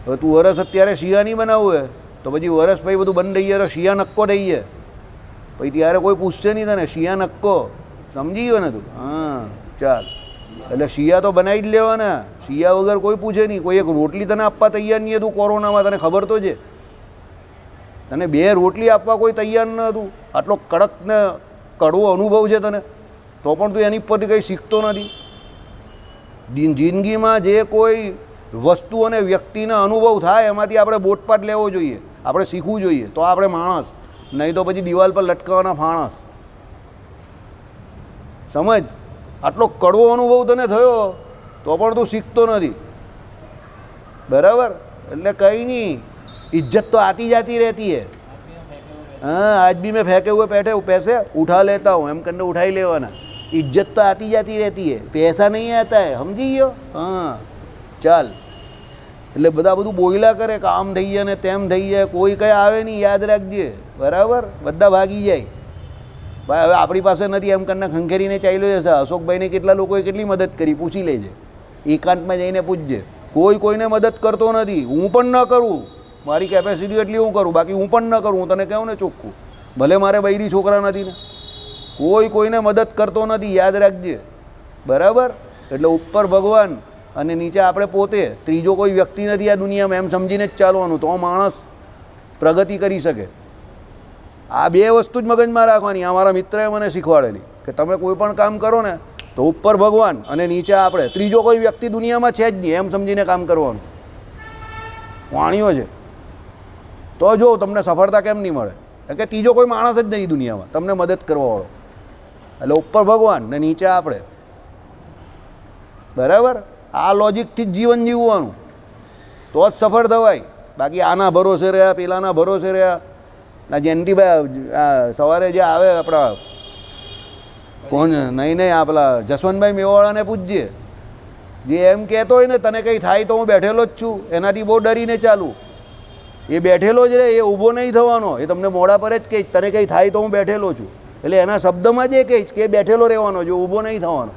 હવે તું વરસ અત્યારે શિયા નહીં બનાવવું હોય તો પછી વરસ પછી બધું બંધ થઈ જાય તો શિયા નક્કો થઈ જાય. પછી ત્યારે કોઈ પૂછશે નહીં તને, શિયા નક્કો. સમજી ગયો ને તું? હા, ચાલ. એટલે શિયા તો બનાવી જ લેવાના. શિયા વગર કોઈ પૂછે નહીં. કોઈ એક રોટલી તને આપવા તૈયાર નહીં હતું કોરોનામાં, તને ખબર તો છે. તને 2 રોટલી આપવા કોઈ તૈયાર ન હતું. આટલો કડક ને કડવો અનુભવ છે તને, તો પણ તું એની પરથી કંઈ શીખતો નથી. જિંદગીમાં જે કોઈ વસ્તુ અને વ્યક્તિના અનુભવ થાય એમાંથી આપણે બોધપાઠ લેવો જોઈએ, આપણે શીખવું જોઈએ. તો આપણે માણસ, નહીં તો પછી દિવાલ પર લટકાવવાના ફાણસ. સમજ? આટલો કડવો અનુભવ તને થયો તો પણ તું શીખતો નથી. બરાબર. એટલે કંઈ નહીં, इज्जत तो आती जाती रहती है. हाँ, आज भी मैं फेंके हुए पैसे उठा लेता हूँ, एम करने उठा ही लेवाना. इज्जत तो आती जाती रहती है, पैसा नहीं आता है. समझी गयो? हाँ, ચાલ. એટલે બધા બધું બોયલા કરે કે આમ થઈ જાય ને તેમ થઈ જાય, કોઈ કંઈ આવે નહીં. યાદ રાખજે. બરાબર. બધા ભાગી જાય. ભાઈ હવે આપણી પાસે નથી એમ કરીને ખંખેરીને ચાલ્યો જશે. અશોકભાઈને કેટલા લોકોએ કેટલી મદદ કરી પૂછી લેજે, એકાંતમાં જઈને પૂછજે. કોઈ કોઈને મદદ કરતો નથી. હું પણ ન કરું, મારી કેપેસિટી એટલી હું કરું, બાકી હું પણ ન કરું. હું તને કહું ને ચોખ્ખું, ભલે મારે બૈરી છોકરા નથી ને, કોઈ કોઈને મદદ કરતો નથી, યાદ રાખજે. બરાબર? એટલે ઉપર ભગવાન અને નીચે આપણે પોતે, ત્રીજો કોઈ વ્યક્તિ નથી આ દુનિયામાં, એમ સમજીને જ ચાલવાનું, તો માણસ પ્રગતિ કરી શકે. આ બે વસ્તુ જ મગજમાં રાખવાની. આ મારા મિત્રએ મને શીખવાડેલી કે તમે કોઈ પણ કામ કરો ને તો ઉપર ભગવાન અને નીચે આપણે, ત્રીજો કોઈ વ્યક્તિ દુનિયામાં છે જ નહીં, એમ સમજીને કામ કરવાનું. વાણીઓ છે તો જો તમને સફળતા કેમ નહીં મળે, કે ત્રીજો કોઈ માણસ જ નહીં દુનિયામાં તમને મદદ કરવાવાળો. એટલે ઉપર ભગવાન ને નીચે આપણે. બરાબર? આ લોજિકથી જ જીવન જીવવાનું, તો જ સફળ થવાય. બાકી આના ભરોસે રહ્યા, પેલાના ભરોસે રહ્યા. ના જયંતિભાઈ સવારે જે આવે આપણા કોણ, નહીં આ પેલા જસવંતભાઈ મેવાડાને પૂછજે, જે એમ કહેતો હોય ને તને કંઈ થાય તો હું બેઠેલો જ છું, એનાથી બહુ ડરીને ચાલું. એ બેઠેલો જ રહે, એ ઊભો નહીં થવાનો. એ તમને મોડા પર જ કહીશ તને કંઈ થાય તો હું બેઠેલો છું, એટલે એના શબ્દમાં જ એ કહીશ કે બેઠેલો રહેવાનો, જો ઊભો નહીં થવાનો.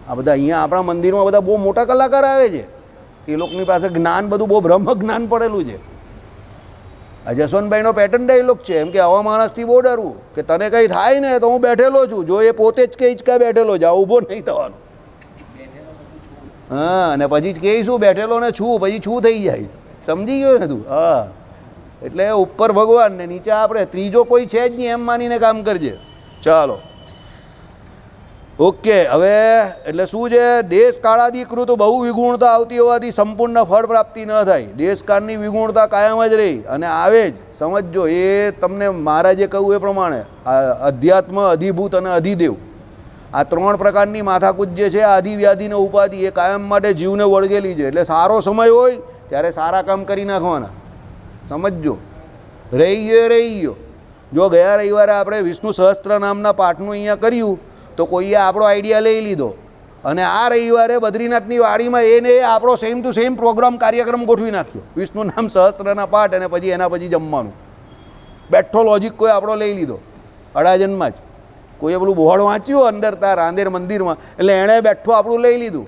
આ બધા અહીંયા આપણા મંદિરમાં બધા બહુ મોટા કલાકાર આવે છે, એ લોકોની પાસે જ્ઞાન બધું બહુ બ્રહ્મ જ્ઞાન પડેલું છે. આ જસવંતભાઈનો પેટર્ન ડાયલોગ છે, એમ કે આવા માણસથી બહુ ડરવું, કે તને કંઈ થાય ને તો હું બેઠેલો છું, જો એ પોતે જ કહી કે બેઠેલો જ, ઊભો નહીં થવાનો. હા, અને પછી જ કહીશું બેઠેલો ને છું, પછી છું થઈ જાય. સમજી ગયો ને તું? હા, એટલે ઉપર ભગવાન ને નીચે આપણે, ત્રીજો કોઈ છે જ નહીં એમ માનીને કામ કરજે. ચાલો, ઓકે. હવે એટલે શું છે, દેશકાળાધિકૃત બહુ વિગુણતા આવતી હોવાથી સંપૂર્ણ ફળ પ્રાપ્તિ ન થાય. દેશકાળની વિગુણતા કાયમ જ રહી અને આવે જ. સમજો, એ તમને મહારાજે કહ્યું એ પ્રમાણે અધ્યાત્મ, અધિભૂત અને અધિદેવ, આ ત્રણ પ્રકારની માથાકૂટ જે છે, આધિ વ્યાધિ ને ઉપાધિ, એ કાયમ માટે જીવને વળગેલી છે. એટલે સારો સમય હોય ત્યારે સારા કામ કરી નાખવાના. સમજો, રહી ગયો એ રહી ગયો. જો ગયા રવિવારે આપણે વિષ્ણુ સહસ્ત્ર નામના પાઠનું અહીંયા કર્યું તો કોઈએ આપણો આઈડિયા લઈ લીધો, અને આ રવિવારે બદ્રીનાથની વાડીમાં એને આપણો સેમ ટુ સેમ પ્રોગ્રામ કાર્યક્રમ ગોઠવી નાખ્યો. વિષ્ણુ નામ સહસ્ત્રના પાઠ અને પછી એના પછી જમવાનું. બેઠો લોજિક કોઈ આપણો લઈ લીધો અડાજનમાં જ. કોઈએ પેલું બોર્ડ વાંચ્યું અંદર તાર રાંદેર મંદિરમાં, એટલે એણે બેઠો આપણું લઈ લીધું.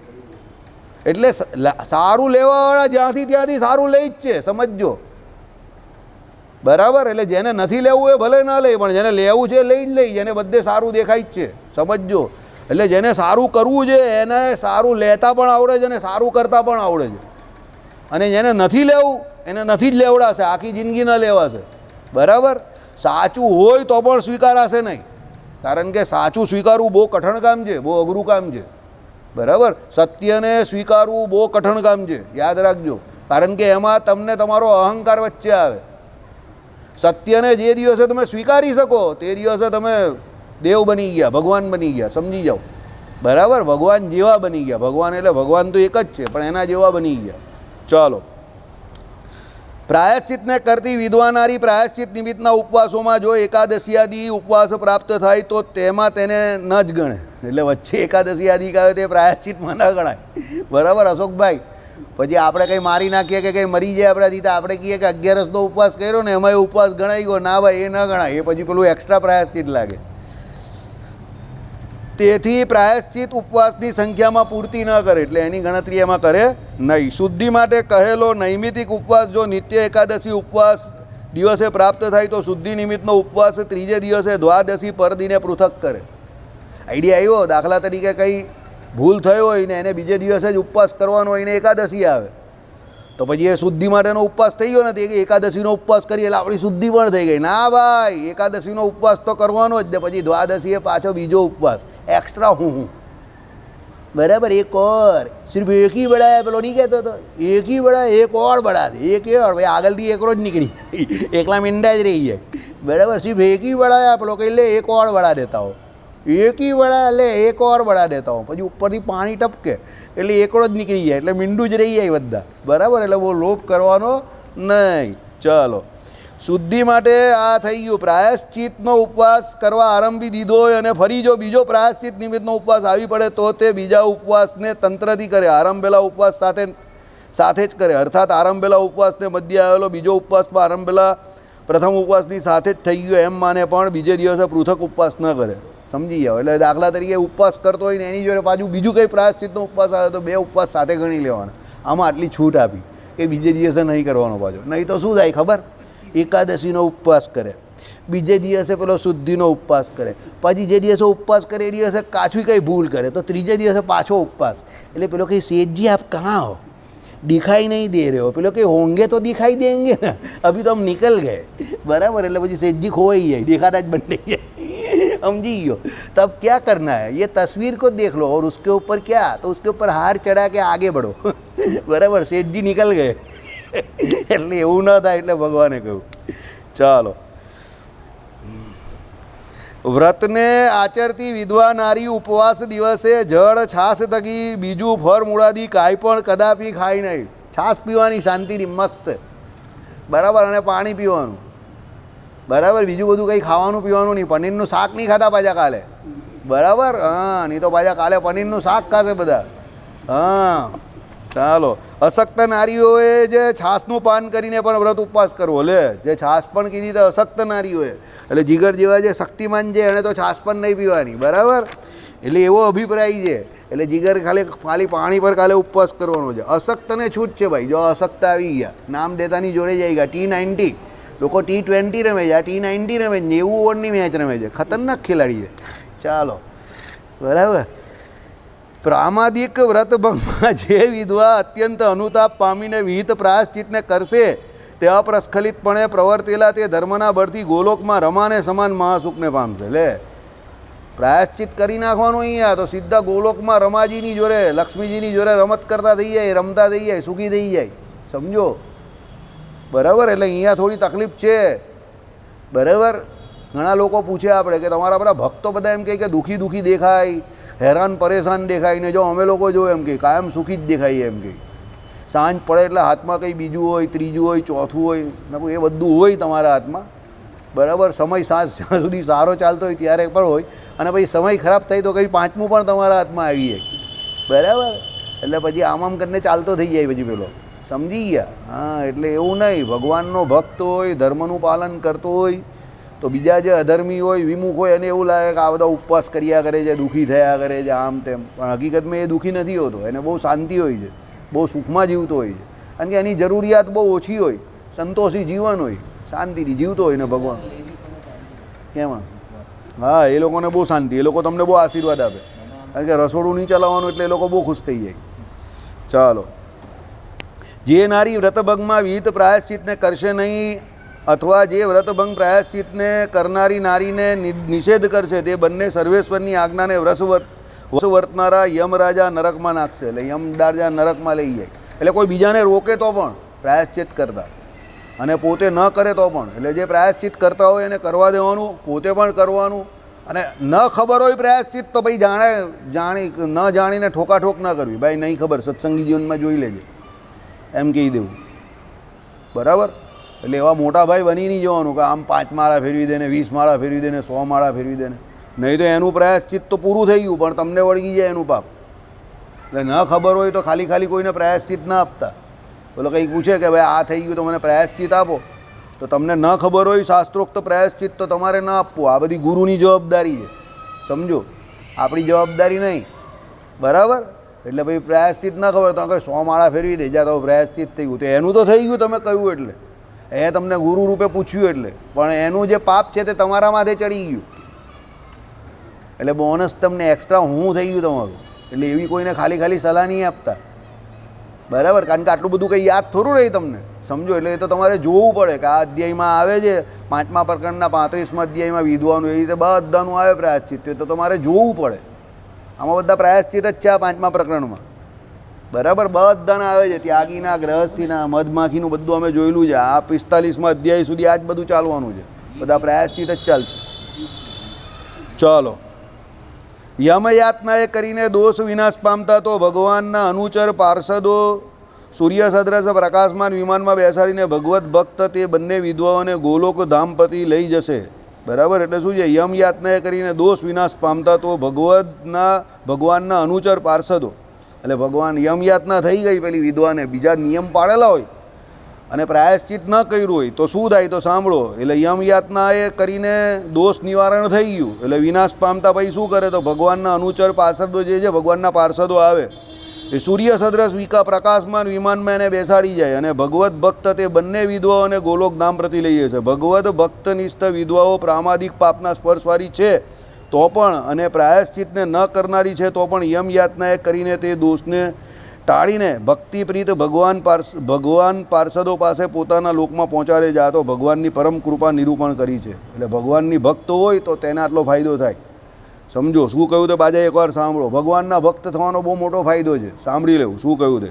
એટલે સારું લેવાવાળા જ્યાંથી ત્યાંથી સારું લઈ જ છે, સમજજો. બરાબર? એટલે જેને નથી લેવું એ ભલે ના લે, પણ જેને લેવું છે લઈ જ લઈ, જેને બધે સારું દેખાય જ છે. સમજજો. એટલે જેને સારું કરવું છે એને સારું લેતા પણ આવડે છે અને સારું કરતા પણ આવડે છે. અને જેને નથી લેવું એને નથી જ લેવડાશે, આખી જિંદગી ન લેવાશે. બરાબર? સાચું હોય તો પણ સ્વીકારાશે નહીં, કારણ કે સાચું સ્વીકારવું બહુ કઠણ કામ છે, બહુ અઘરું કામ છે. બરાબર? સત્યને સ્વીકારવું બહુ કઠણ કામ છે, યાદ રાખજો. કારણ કે એમાં તમને તમારો અહંકાર વચ્ચે આવે. સત્યને જે દિવસે તમે સ્વીકારી શકો તે દિવસે તમે દેવ બની ગયા, ભગવાન બની ગયા. સમજી જાઓ. બરાબર? ભગવાન જેવા બની ગયા. ભગવાન એટલે ભગવાન તો એક જ છે, પણ એના જેવા બની ગયા. ચાલો, પ્રાયશ્ચિતને કરતી વિદ્વાનારી પ્રાયશ્ચિત નિમિત્તના ઉપવાસોમાં જો એકાદશી આદિ ઉપવાસ પ્રાપ્ત થાય તો તેમાં તેને ન જ ગણે. એટલે વચ્ચે એકાદશી આદિ કહે તે પ્રાયશ્ચિતમાં ન ગણાય. બરાબર અશોકભાઈ? પછી આપણે કંઈ મારી નાખીએ કે કંઈ મરી જાય આપણાથી, તો આપણે કહીએ કે 11નો ઉપવાસ કર્યો ને એમાં ઉપવાસ ગણાઈ ગયો. ના ભાઈ, એ ન ગણાય. એ પછી પેલું એક્સ્ટ્રા પ્રાયશ્ચિત લાગે. તેથી પ્રાયશ્ચિત ઉપવાસની સંખ્યામાં પૂર્તિ ન કરે, એટલે એની ગણતરી એમાં કરે નહીં. શુદ્ધિ માટે કહેલો નૈમિતિક ઉપવાસ જો નિત્ય એકાદશી ઉપવાસ દિવસે પ્રાપ્ત થાય તો શુદ્ધિ નિમિત્તનો ઉપવાસ ત્રીજે દિવસે દ્વાદશી પરદીને પૃથક કરે. આઈડિયા આવ્યો? દાખલા તરીકે કંઈ ભૂલ થયો હોય ને એને બીજે દિવસે જ ઉપવાસ કરવાનો હોય ને એકાદશી આવે, તો પછી એ શુદ્ધિ માટેનો ઉપવાસ થઈ ગયો ને, તે એકાદશીનો ઉપવાસ કરીએ એટલે આપણી શુદ્ધિ પણ થઈ ગઈ. ના ભાઈ, એકાદશીનો ઉપવાસ તો કરવાનો જ ને, પછી દ્વાદશીએ પાછો બીજો ઉપવાસ એક્સ્ટ્રા. હું બરાબર? એક ઓર સિર્ફ એક ही बढ़ाया, પેલો નહીં કહેતો હતો એક ही बढ़ा, एक और बढ़ा दे, एक और. ભાઈ આગળથી એકરો જ નીકળી, એકલા મીંડા જ રહી જાય. બરાબર? સિર્ફ એક ही बढ़ाया, પેલો કહી લે एक और बढ़ा देता हो, એક ही बढ़ा એટલે एक और बढ़ा देता हो. પછી ઉપરથી પાણી ટપકે એટલે એકડો જ નીકળી જાય, એટલે મીંડું જ રહી જાય બધા. બરાબર? એટલે બહુ લોભ કરવાનો નહીં. ચાલો, શુદ્ધિ માટે આ થઈ ગયું. પ્રાયશ્ચિતનો ઉપવાસ કરવા આરંભી દીધો હોય અને ફરી જો બીજો પ્રાયશ્ચિત નિમિત્તનો ઉપવાસ આવી પડે તો તે બીજા ઉપવાસને તંત્રથી કરે, આરંભેલા ઉપવાસ સાથે જ કરે. અર્થાત આરંભેલા ઉપવાસને મધ્ય આવેલો બીજો ઉપવાસ પણ આરંભેલા પ્રથમ ઉપવાસની સાથે જ થઈ ગયો એમ માને, પણ બીજે દિવસે પૃથક ઉપવાસ ન કરે. સમજી જાઓ. એટલે દાખલા તરીકે ઉપવાસ કરતો હોય ને એની જોડે પાછું બીજું કંઈ પ્રાયશ્ચિતનો ઉપવાસ આવે તો 2 ઉપવાસ સાથે ગણી લેવાના. આમાં આટલી છૂટ આપી કે બીજે દિવસે નહીં કરવાનો પાછો. નહીં તો શું થાય ખબર? એકાદશીનો ઉપવાસ કરે, બીજે દિવસે પેલો શુદ્ધિનો ઉપવાસ કરે, પછી જે દિવસે ઉપવાસ કરે એ દિવસે કાચું કંઈ ભૂલ કરે તો ત્રીજે દિવસે પાછો ઉપવાસ. એટલે પેલો કંઈ શેઠજી આપ કहाँ હો, दिखाई नहीं दे रहे हो. पेलो कि होंगे तो दिखाई देंगे ना, अभी तो हम निकल गए. बराबर. એટલે પછી સેજજી ખોવાઈ જાય, દેખાતા જ બંધ થઈ જાય. समझी गयो. तब क्या करना है, ये तस्वीर को देख लो और उसके ऊपर क्या, तो उसके ऊपर हार चढ़ा के आगे बढ़ो. बराबर. सेठजी निकल गए. એટલે એવું ન થાય એટલે ભગવાને કહ્યું. ચાલો. વ્રતને આચરતી વિધવા નારી ઉપવાસ દિવસે જળ છાશ થકી બીજું ફળ મૂળાદી કાંઈ પણ કદાપી ખાય નહીં. છાશ પીવાની શાંતિથી મસ્ત, બરાબર, અને પાણી પીવાનું, બરાબર. બીજું બધું કંઈ ખાવાનું પીવાનું નહીં. પનીરનું શાક નહીં ખાતા પાછા કાલે, બરાબર. હા, નહીં તો પાછા કાલે પનીરનું શાક ખાશે બધા. હા, ચાલો. અશક્ત નારીઓએ જે છાશનું પાન કરીને પણ વ્રત ઉપવાસ કરવો. લે, જે છાશ પણ કીધી તો અશક્ત નારીઓએ, એટલે જીગર જેવા જે શક્તિમાન છે એણે તો છાશ પણ નહીં પીવાની, બરાબર. એટલે એવો અભિપ્રાય છે. એટલે જીગર ખાલી પાણી પર કાલે ઉપવાસ કરવાનો છે. અશક્તને છૂટ છે ભાઈ. જો અશક્ત આવી ગયા, નામ દેતાની જોડે જઈ ગયા. T90 લોકો T20 રમે છે, આ T90 રમે છે, 90 ઓવરની મેચ રમે છે. ખતરનાક ખેલાડી છે. ચાલો, બરાબર. પ્રામાદિક વ્રતભંગમાં જે વિધવા અત્યંત અનુતાપ પામીને વિહિત પ્રાયશ્ચિતને કરશે તે અપ્રસ્ખલિતપણે પ્રવર્તેલા તે ધર્મના બળથી ગોલોકમાં રમાને સમાન મહાસુખને પામશે. લે, પ્રાયશ્ચિત કરી નાખવાનું અહીંયા તો સીધા ગોલોકમાં રમાજીની જોડે, લક્ષ્મીજીની જોડે રમત કરતા થઈ જાય, રમતા થઈ જાય, સુખી થઈ જાય. સમજો, બરાબર. એટલે અહીંયા થોડી તકલીફ છે, બરાબર. ઘણા લોકો પૂછે આપણે કે તમારા બધા ભક્તો બધા એમ કહે કે દુઃખી દુઃખી દેખાય, હેરાન પરેશાન દેખાય ને. જો અમે લોકો જો એમ કે કાયમ સુખી જ દેખાઈએ એમ કે. સાંજ પડે એટલે હાથમાં કંઈ બીજું હોય, ત્રીજું હોય, ચોથું હોય, ને એ બધું હોય તમારા હાથમાં, બરાબર. સમય સાંજ સુધી સારો ચાલતો હોય ત્યારે પણ હોય, અને પછી સમય ખરાબ થાય તો કંઈ પાંચમું પણ તમારા હાથમાં આવી જાય, બરાબર. એટલે પછી આમ કરીને ચાલતો થઈ જાય પછી પેલો. સમજી ગયા? હા. એટલે એવું નહીં, ભગવાનનો ભક્ત હોય, ધર્મનું પાલન કરતો હોય તો બીજા જે અધર્મી હોય, વિમુખ હોય, એને એવું લાગે કે આ બધા ઉપવાસ કર્યા કરે છે, દુઃખી થયા કરે છે, આમ તેમ. પણ હકીકતમાં એ દુઃખી નથી હોતો, એને બહુ શાંતિ હોય છે, બહુ સુખમાં જીવતો હોય છે. કારણ કે એની જરૂરિયાત બહુ ઓછી હોય, સંતોષી જીવન હોય, શાંતિથી જીવતો હોય ને ભગવાન. કેમ? હા, એ લોકોને બહુ શાંતિ, એ લોકો તમને બહુ આશીર્વાદ આપે. કારણ કે રસોડું નહીં ચલાવવાનું એટલે એ લોકો બહુ ખુશ થઈ જાય. ચાલો. જે નારી વ્રતભંગમાં વિહિત પ્રાયશ્ચિતને કરશે નહીં, અથવા જે વ્રતભંગ પ્રાયશ્ચિતને કરનારી નારીને નિષેધ કરશે, તે બંને સર્વેશ્વરની આજ્ઞાને વર્તનારા યમરાજા નરકમાં નાખશે. એટલે યમરાજા નરકમાં લઈ જાય. એટલે કોઈ બીજાને રોકે તો પણ પ્રાયશ્ચિત કરતા, અને પોતે ન કરે તો પણ. એટલે જે પ્રાયશ્ચિત કરતા હોય એને કરવા દેવાનું, પોતે પણ કરવાનું. અને ન ખબર હોય પ્રાયશ્ચિત તો ભાઈ ન જાણીને ઠોકાઠોક ન કરવી. ભાઈ નહીં ખબર, સત્સંગી જીવનમાં જોઈ લેજે, એમ કહી દેવું, બરાબર. એટલે એવા મોટા ભાઈ બની નહીં જવાનું કે આમ 5 માળા ફેરવી દે ને, 20 માળા ફેરવી દે ને, 100 માળા ફેરવી દે ને. નહીં તો એનું પ્રાયશ્ચિત તો પૂરું થઈ ગયું, પણ તમને વળગી જાય એનું પાપ. એટલે ન ખબર હોય તો ખાલી કોઈને પ્રાયશ્ચિત ના આપતા. બોલો કંઈક પૂછે કે ભાઈ આ થઈ ગયું તો મને પ્રાયશ્ચિત આપો, તો તમને ન ખબર હોય શાસ્ત્રોક્ત પ્રાયશ્ચિત તો તમારે ન આપવું. આ બધી ગુરુની જવાબદારી છે, સમજો, આપણી જવાબદારી નહીં, બરાબર. એટલે ભાઈ પ્રાયશ્ચિત ન ખબર તો કંઈ 100 માળા ફેરવી દે, જ્યાં તો પ્રાયશ્ચિત થઈ ગયું, તો એનું તો થઈ ગયું, તમે કહ્યું એટલે. એ તમને ગુરુ રૂપે પૂછ્યું એટલે, પણ એનું જે પાપ છે તે તમારા માથે ચડી ગયું. એટલે બોનસ તમને એક્સ્ટ્રા હું થઈ ગયું તમારું. એટલે એવી કોઈને ખાલી સલાહ નહીં આપતા, બરાબર. કારણ કે આટલું બધું કંઈ યાદ થોડું રહી તમને, સમજો. એટલે એ તો તમારે જોવું પડે કે આ અધ્યાયમાં આવે છે 5મા પ્રકરણના 35મા અધ્યાયમાં વિધવાનું, એ રીતે બધાનું આવે પ્રાયશ્ચિત, તો તમારે જોવું પડે. આમાં બધા પ્રાયશ્ચિત જ છે આ 5મા પ્રકરણમાં, બરાબર. બધાના આવે છે, ત્યાગીના, ગ્રહસ્થીના, મધમાખીનું બધું અમે જોયેલું છે. આ 45મા અધ્યાય સુધી આ જ બધું ચાલવાનું છે, બધા પ્રાયશ્ચિત જ ચાલશે. ચાલો. યમયાતનાએ કરીને દોષ વિનાશ પામતા તો ભગવાનના અનુચર પાર્ષદો સૂર્ય સદ્રશ પ્રકાશમાન વિમાનમાં બેસાડીને ભગવત ભક્ત તે બંને વિધવાઓને ગોલોક ધામપતિ લઈ જશે, બરાબર. એટલે શું છે? યમયાતનાએ કરીને દોષ વિનાશ પામતા તો ભગવાનના અનુચર પાર્ષદો, એટલે ભગવાન યમયાતના થઈ ગઈ પેલી વિધવાને, બીજા નિયમ પાડેલા હોય અને પ્રાયશ્ચિત ન કર્યું હોય તો શું થાય તો સાંભળો, એટલે યમ યાતના એ કરીને દોષ નિવારણ થઈ ગયું, એટલે વિનાશ પામતા પછી શું કરે તો ભગવાનના અનુચર પાર્ષદો જે છે, ભગવાનના પાર્ષદો આવે એ સૂર્ય સદ્રશ પ્રકાશમાન વિમાનમાં એને બેસાડી જાય અને ભગવત ભક્ત તે બંને વિધવાઓને ગોલોક ધામ પ્રતિ લઈએ છે. ભગવત ભક્તનિષ્ઠ વિધવાઓ પ્રામાદિક પાપના સ્પર્શવાળી છે તો પણ અને પ્રાયશ્ચિતને ન કરનારી છે તો પણ યમ યાતનાએ કરીને તે દોષને ટાળીને ભક્તિપ્રીત ભગવાન પાર્ષદો પાસે પોતાના લોકમાં પહોંચાડે છે. આ તો ભગવાનની પરમ કૃપા નિરૂપણ કરી છે. એટલે ભગવાનની ભક્ત હોય તો તેને આટલો ફાયદો થાય. સમજો શું કહ્યું તે બાજા એકવાર સાંભળો. ભગવાનના ભક્ત થવાનો બહુ મોટો ફાયદો છે, સાંભળી લેવું શું કહ્યું તે.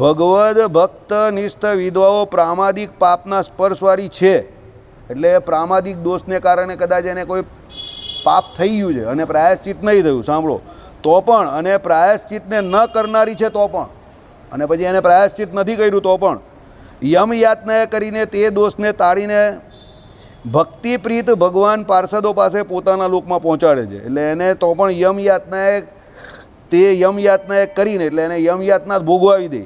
ભગવદ ભક્ત નિષ્ઠ વિધવાઓ પ્રામાદિક પાપના સ્પર્શવાળી છે, એટલે પ્રામાદિક દોષને કારણે કદાચ એને કોઈ પાપ થઈ ગયું છે અને પ્રાયશ્ચિત નહીં થયું, સાંભળો, તો પણ અને પ્રાયશ્ચિતને ન કરનારી છે તો પણ અને પછી એને પ્રાયશ્ચિત નથી કર્યું તો પણ યમ યાતનાએ કરીને તે દોષને તાળીને ભક્તિપ્રીત ભગવાન પાર્ષદો પાસે પોતાના લોકમાં પહોંચાડે છે. એટલે એને તો પણ યમ યાતનાએ કરીને એટલે એને યમ યાતના ભોગવાવી દે.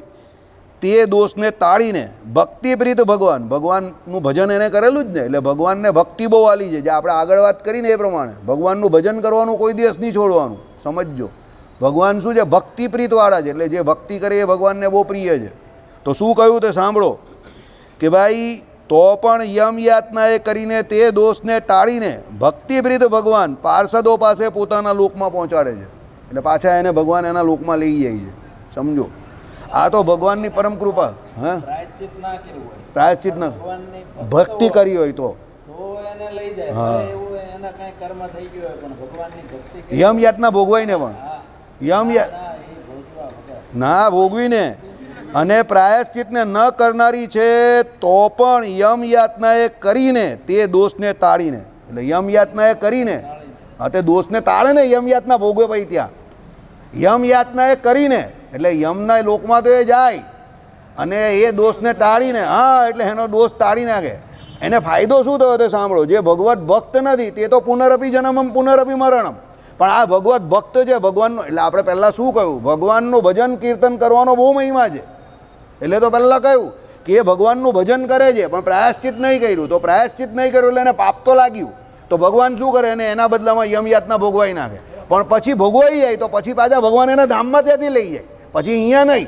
તે દોષને તાળીને ભક્તિપ્રીત ભગવાનનું ભજન એને કરેલું જ ને, એટલે ભગવાનને ભક્તિ બહુ આલી છે. જે આપણે આગળ વાત કરીને એ પ્રમાણે ભગવાનનું ભજન કરવાનું કોઈ દિવસ નહીં છોડવાનું. સમજજો, ભગવાન શું છે, ભક્તિપ્રીતવાળા છે, એટલે જે ભક્તિ કરે એ ભગવાનને બહુ પ્રિય છે. તો શું કહ્યું તે સાંભળો કે ભાઈ તો પણ યમ યાતનાએ કરીને તે દોષને ટાળીને ભક્તિપ્રીત ભગવાન પાર્ષદો પાસે પોતાના લોકમાં પહોંચાડે છે. એટલે પાછા એને ભગવાન એના લોકમાં લઈ જાય છે. સમજો, આ તો ભગવાનની પરમ કૃપા. હા, પ્રાયશ્ચિત ન ભક્તિ કરી હોય તો યમ યાતના ભોગવાય ને પણ યમ ના ભોગવીને અને પ્રાયશ્ચિતને ન કરનારી છે તો પણ યમ યાતનાએ કરીને તે દોષને તાળીને, એટલે યમ યાતનાએ કરીને એટલે દોષને તાળે ને યમ યાતના ભોગવે પછી ત્યાં યમ યાતનાએ કરીને એટલે યમના લોકમાં તો એ જાય અને એ દોષને ટાળીને, હા, એટલે એનો દોષ તાળી નાખે. એને ફાયદો શું થયો તે સાંભળો. જે ભગવત ભક્ત નથી તે તો પુનરપી જન્મમ પુનરપી મરણમ, પણ આ ભગવત ભક્ત છે ભગવાનનો. એટલે આપણે પહેલાં શું કહ્યું, ભગવાનનું ભજન કીર્તન કરવાનો બહુ મહિમા છે. એટલે તો પહેલાં કહ્યું કે એ ભગવાનનું ભજન કરે છે પણ પ્રાયશ્ચિત નહીં કર્યું, તો પ્રાયશ્ચિત નહીં કર્યું એટલે એને પાપ તો લાગ્યું. તો ભગવાન શું કરે, એને એના બદલામાં યમ યાતના ભોગવાઈ નાખે. પણ પછી ભોગવાઈ જાય તો પછી પાછા ભગવાન એના ધામમાં ત્યાંથી લઈ જાય, પછી અહીંયા નહીં.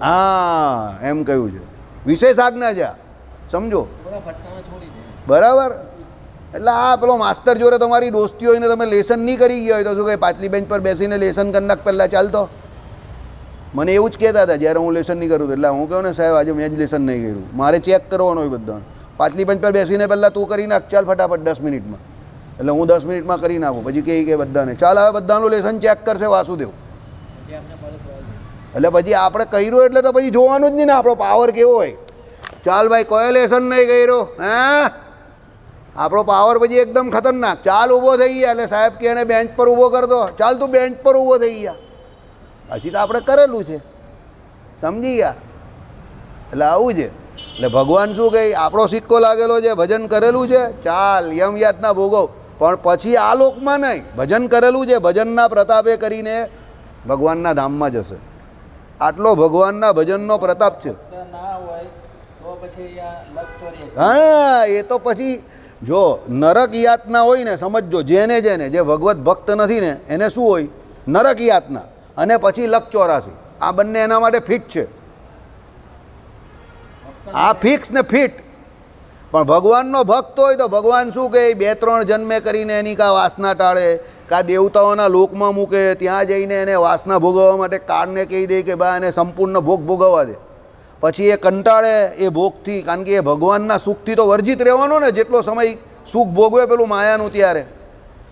હા, એમ કહ્યું છે, વિશેષ આજ્ઞા છે. સમજો બરાબર. એટલે આ પેલો માસ્તર જોડે તમારી દોસ્તી હોય ને તમે લેસન નહીં કરી ગયા હોય તો શું કહે, પાછલી બેન્ચ પર બેસીને લેસન કરી નાખ પહેલાં ચાલતો. મને એવું જ કહેતા હતા જ્યારે હું લેસન નહીં કરું એટલે હું કહું ને સાહેબ આજે મેં જ લેસન નહીં કર્યું, મારે ચેક કરવાનું હોય બધાને. પાછલી બેન્ચ પર બેસીને પહેલાં તું કરી નાખ ચાલ ફટાફટ 10 મિનિટમાં, એટલે હું 10 મિનિટમાં કરી નાખું. પછી કે બધાને ચાલ હવે બધાનું લેસન ચેક કરશે વાસુદેવ. એટલે પછી આપણે કર્યું એટલે તો પછી જોવાનું જ નહીં ને આપણો પાવર કેવો હોય. ચાલ ભાઈ કોઈ લેસન નહીં કર્યો, હા, આપણો પાવર પછી એકદમ ખતરનાક. ચાલ ઊભો થઈ ગયા એટલે સાહેબ કે એને બેન્ચ પર ઊભો કર દો, ચાલ તું બેન્ચ પર ઊભો થઈ ગયા. પછી તો આપણે કરેલું છે, સમજી ગયા. એટલે આવું છે. એટલે ભગવાન શું કહે, આપણો સિક્કો લાગેલો છે, ભજન કરેલું છે, ચાલ યમ યાતના ભોગવ, પણ પછી આ લોકમાં નહીં. ભજન કરેલું છે, ભજનના પ્રતાપે કરીને ભગવાનના ધામમાં જશે. આટલો ભગવાનના ભજનનો પ્રતાપ છે. હા, એ તો પછી જો નરક યાતના હોય ને, સમજો, જેને જે ભગવત ભક્ત નથી ને એને શું હોય, નરક યાતના અને પછી લક 84. આ બંને એના માટે ફિટ છે. આ ફિક્સ ને ફિટ. પણ ભગવાનનો ભક્ત હોય તો ભગવાન શું કહે, 2-3 જન્મે કરીને એની કાં વાસના ટાળે, કાં દેવતાઓના લોકમાં મૂકે, ત્યાં જઈને એને વાસના ભોગવવા માટે કાળને કહી દે કે બા એને સંપૂર્ણ ભોગ ભોગવવા દે. પછી એ કંટાળે એ ભોગથી, કારણ કે એ ભગવાનના સુખથી તો વર્જિત રહેવાનો ને જેટલો સમય સુખ ભોગવે પેલું માયાનું ત્યારે.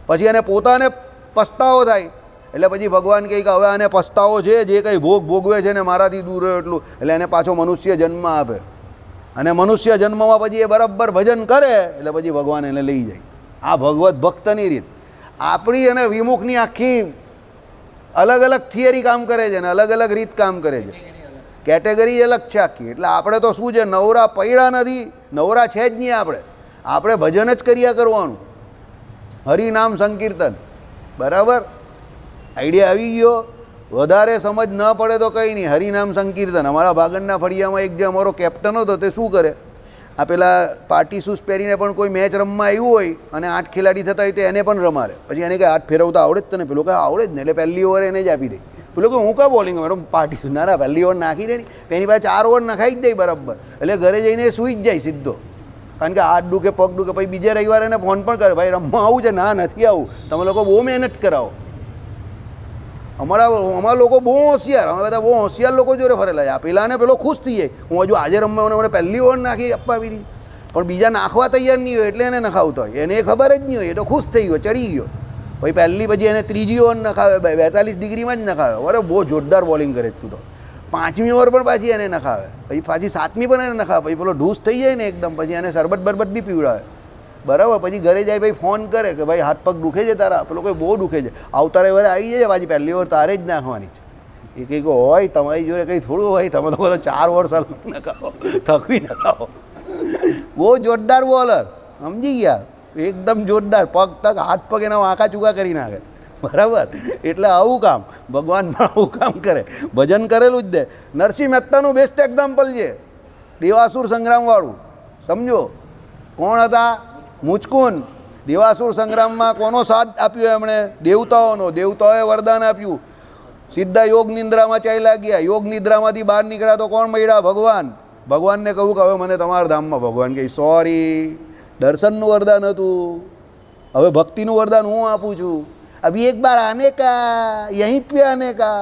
પછી એને પોતાને પસ્તાવો થાય. એટલે પછી ભગવાન કહે કે હવે આને પસ્તાવો છે, જે કંઈ ભોગ ભોગવે છે ને મારાથી દૂર રહ્યો એટલું, એટલે એને પાછો મનુષ્ય જન્મ આપે. અને મનુષ્ય જન્મમાં પછી એ બરાબર ભજન કરે એટલે પછી ભગવાન એને લઈ જાય. આ ભગવત ભક્તની રીત. આપણી અને વિમુખની આખી અલગ અલગ થિયરી કામ કરે છે ને અલગ અલગ રીત કામ કરે છે. કેટેગરી અલગ છે આખી. એટલે આપણે તો શું છે, નવરા પૈડા નથી, નવરા છે જ નહીં. આપણે ભજન જ કર્યા કરવાનું, હરિનામ સંકીર્તન. બરાબર, આઈડિયા આવી ગયો. વધારે સમજ ન પડે તો કંઈ નહીં, હરિનામ સંકીર્તન. અમારા ભાગણના ફળિયામાં એક જે અમારો કેપ્ટન હતો તે શું કરે, આ પેલા પાર્ટી શૂઝ પહેરીને પણ કોઈ મેચ રમવા આવ્યું હોય અને 8 ખેલાડી થતા હોય તો એને પણ રમાડે. પછી એને કંઈ હાથ ફેરવતા આવડે જ તને? પેલો કંઈ આવડે જ ને, એટલે પહેલી ઓવર એને જ આપી દે. પેલો કે હું કાં બોલિંગ મેડમ પાર્ટી શૂઝ? ના ના, પહેલી ઓવર નાખી દે ને, એની પાસે 4 ઓવર નખાઈ જ દે બરાબર. એટલે ઘરે જઈને સૂઈ જ જાય સીધો, કારણ કે હાથ દુખે પગ દુખે. પછી બીજે રવિવારે એને ફોન પણ કરે, ભાઈ રમવા આવું છે? ના નથી આવું, તમે લોકો બહુ મહેનત કરાવો. અમારા લોકો બહુ હોશિયાર, અમે બધા બહુ હોશિયાર લોકો જોડે ફરેલા છે. આ પેલાને પેલો ખુશ થઈ જાય, હું હજુ આજે રમવા મને પહેલી ઓવર નાખી અપાવી દીધી. પણ બીજા નાખવા તૈયાર નહીં હોય એટલે એને નખાવતો હોય, એને ખબર જ નહીં હોય, એ તો ખુશ થઈ ગયો, ચડી ગયો. પછી પહેલી પછી એને ત્રીજી ઓવર નખાવે, 42 ડિગ્રીમાં જ નખાવે. અરે બહુ જોરદાર બોલિંગ કરે તું તો. 5મી ઓવર પણ પાછી એને નખાવે, પછી પાછી 7મી પણ એને નખાવે. પછી પેલો ઢૂસ થઈ જાય ને એકદમ, પછી એને શરબત બરબત બી પીવડાવે બરાબર. પછી ઘરે જાય, ભાઈ ફોન કરે કે ભાઈ હાથ પગ દુખે છે તારા? પેલો કોઈ બહુ દુખે છે, આવતા રવિવારે આવી જાય પાછી પહેલી ઓવર તારે જ નાખવાની છે. એ કંઈક હોય તમારી જોડે, કંઈ થોડું હોય, તમે લોકો તો 4 ઓવર સર નખાવો, થકવી નખાવો. બહુ જોરદાર બોલર, સમજી ગયા? એકદમ જોરદાર, પગ તક હાથ પગ એના વાંકા ચૂકા કરી નાખે બરાબર. એટલે આવું કામ ભગવાનમાં આવું કામ કરે, ભજન કરેલું જ દે. નરસિંહ મહેતાનું બેસ્ટ એક્ઝામ્પલ છે દેવાસુર સંગ્રામવાળું. સમજો કોણ હતા? મુચકુંદ. દેવાસુર સંગ્રામમાં કોનો સાથ આપ્યો એમણે? દેવતાઓનો. દેવતાઓએ વરદાન આપ્યું, સીધા યોગ નિદ્રામાં ચાલ્યા ગયા. યોગ નિદ્રામાંથી બહાર નીકળ્યા તો કોણ મળ્યા? ભગવાન. ભગવાનને કહ્યું કે હવે મને તમારા ધામમાં. ભગવાન કહે સોરી, દર્શનનું વરદાન હતું, હવે ભક્તિનું વરદાન હું આપું છું. અભી એક બાર આને કા, યહીં પે આને કા.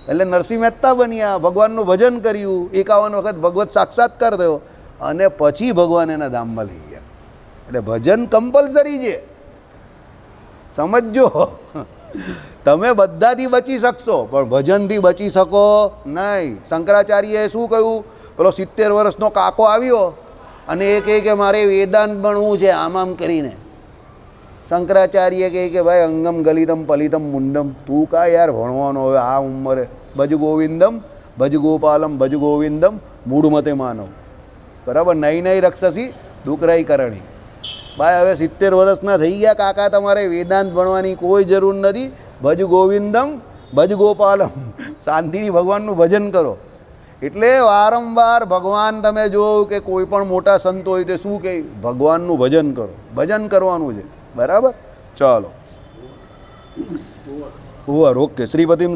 એટલે નરસિંહ મહેતા બન્યા, ભગવાનનું ભજન કર્યું, 51 વખત ભગવત સાક્ષાત્કાર થયો, અને પછી ભગવાન એના ધામમાં લઈ ગયા. એટલે ભજન કમ્પલસરી છે, સમજજો. તમે બધાથી બચી શકશો પણ ભજનથી બચી શકો નહીં. શંકરાચાર્યએ શું કહ્યું? પેલો 70 વર્ષનો કાકો આવ્યો અને એ કહે કે મારે વેદાંત ભણવું છે આમ આમ કરીને. શંકરાચાર્ય કહે કે ભાઈ અંગમ ગલિતમ પલિતમ મુંડમ, તું કા યાર ભણવાનો હવે આ ઉંમરે? ભજ ગોવિંદમ ભજ ગોપાલમ ભજ ગોવિંદમ મૂળમતે માનવ. બરાબર, નહીં નહીં રક્ષસી દુકરાઈ કરણી. ભાઈ હવે 70 વર્ષના થઈ ગયા કાકા, તમારે વેદાંત ભણવાની કોઈ જરૂર નથી. ભજ ગોવિંદમ ભજ ગોપાલમ, શાંતિથી ભગવાનનું ભજન કરો. એટલે વારંવાર ભગવાન, તમે જોવો કે કોઈ પણ મોટા સંત હોય તે શું કહે? ભગવાનનું ભજન કરો, ભજન કરવાનું છે બરાબર. ચાલો ઓકે, શ્રીપતિમ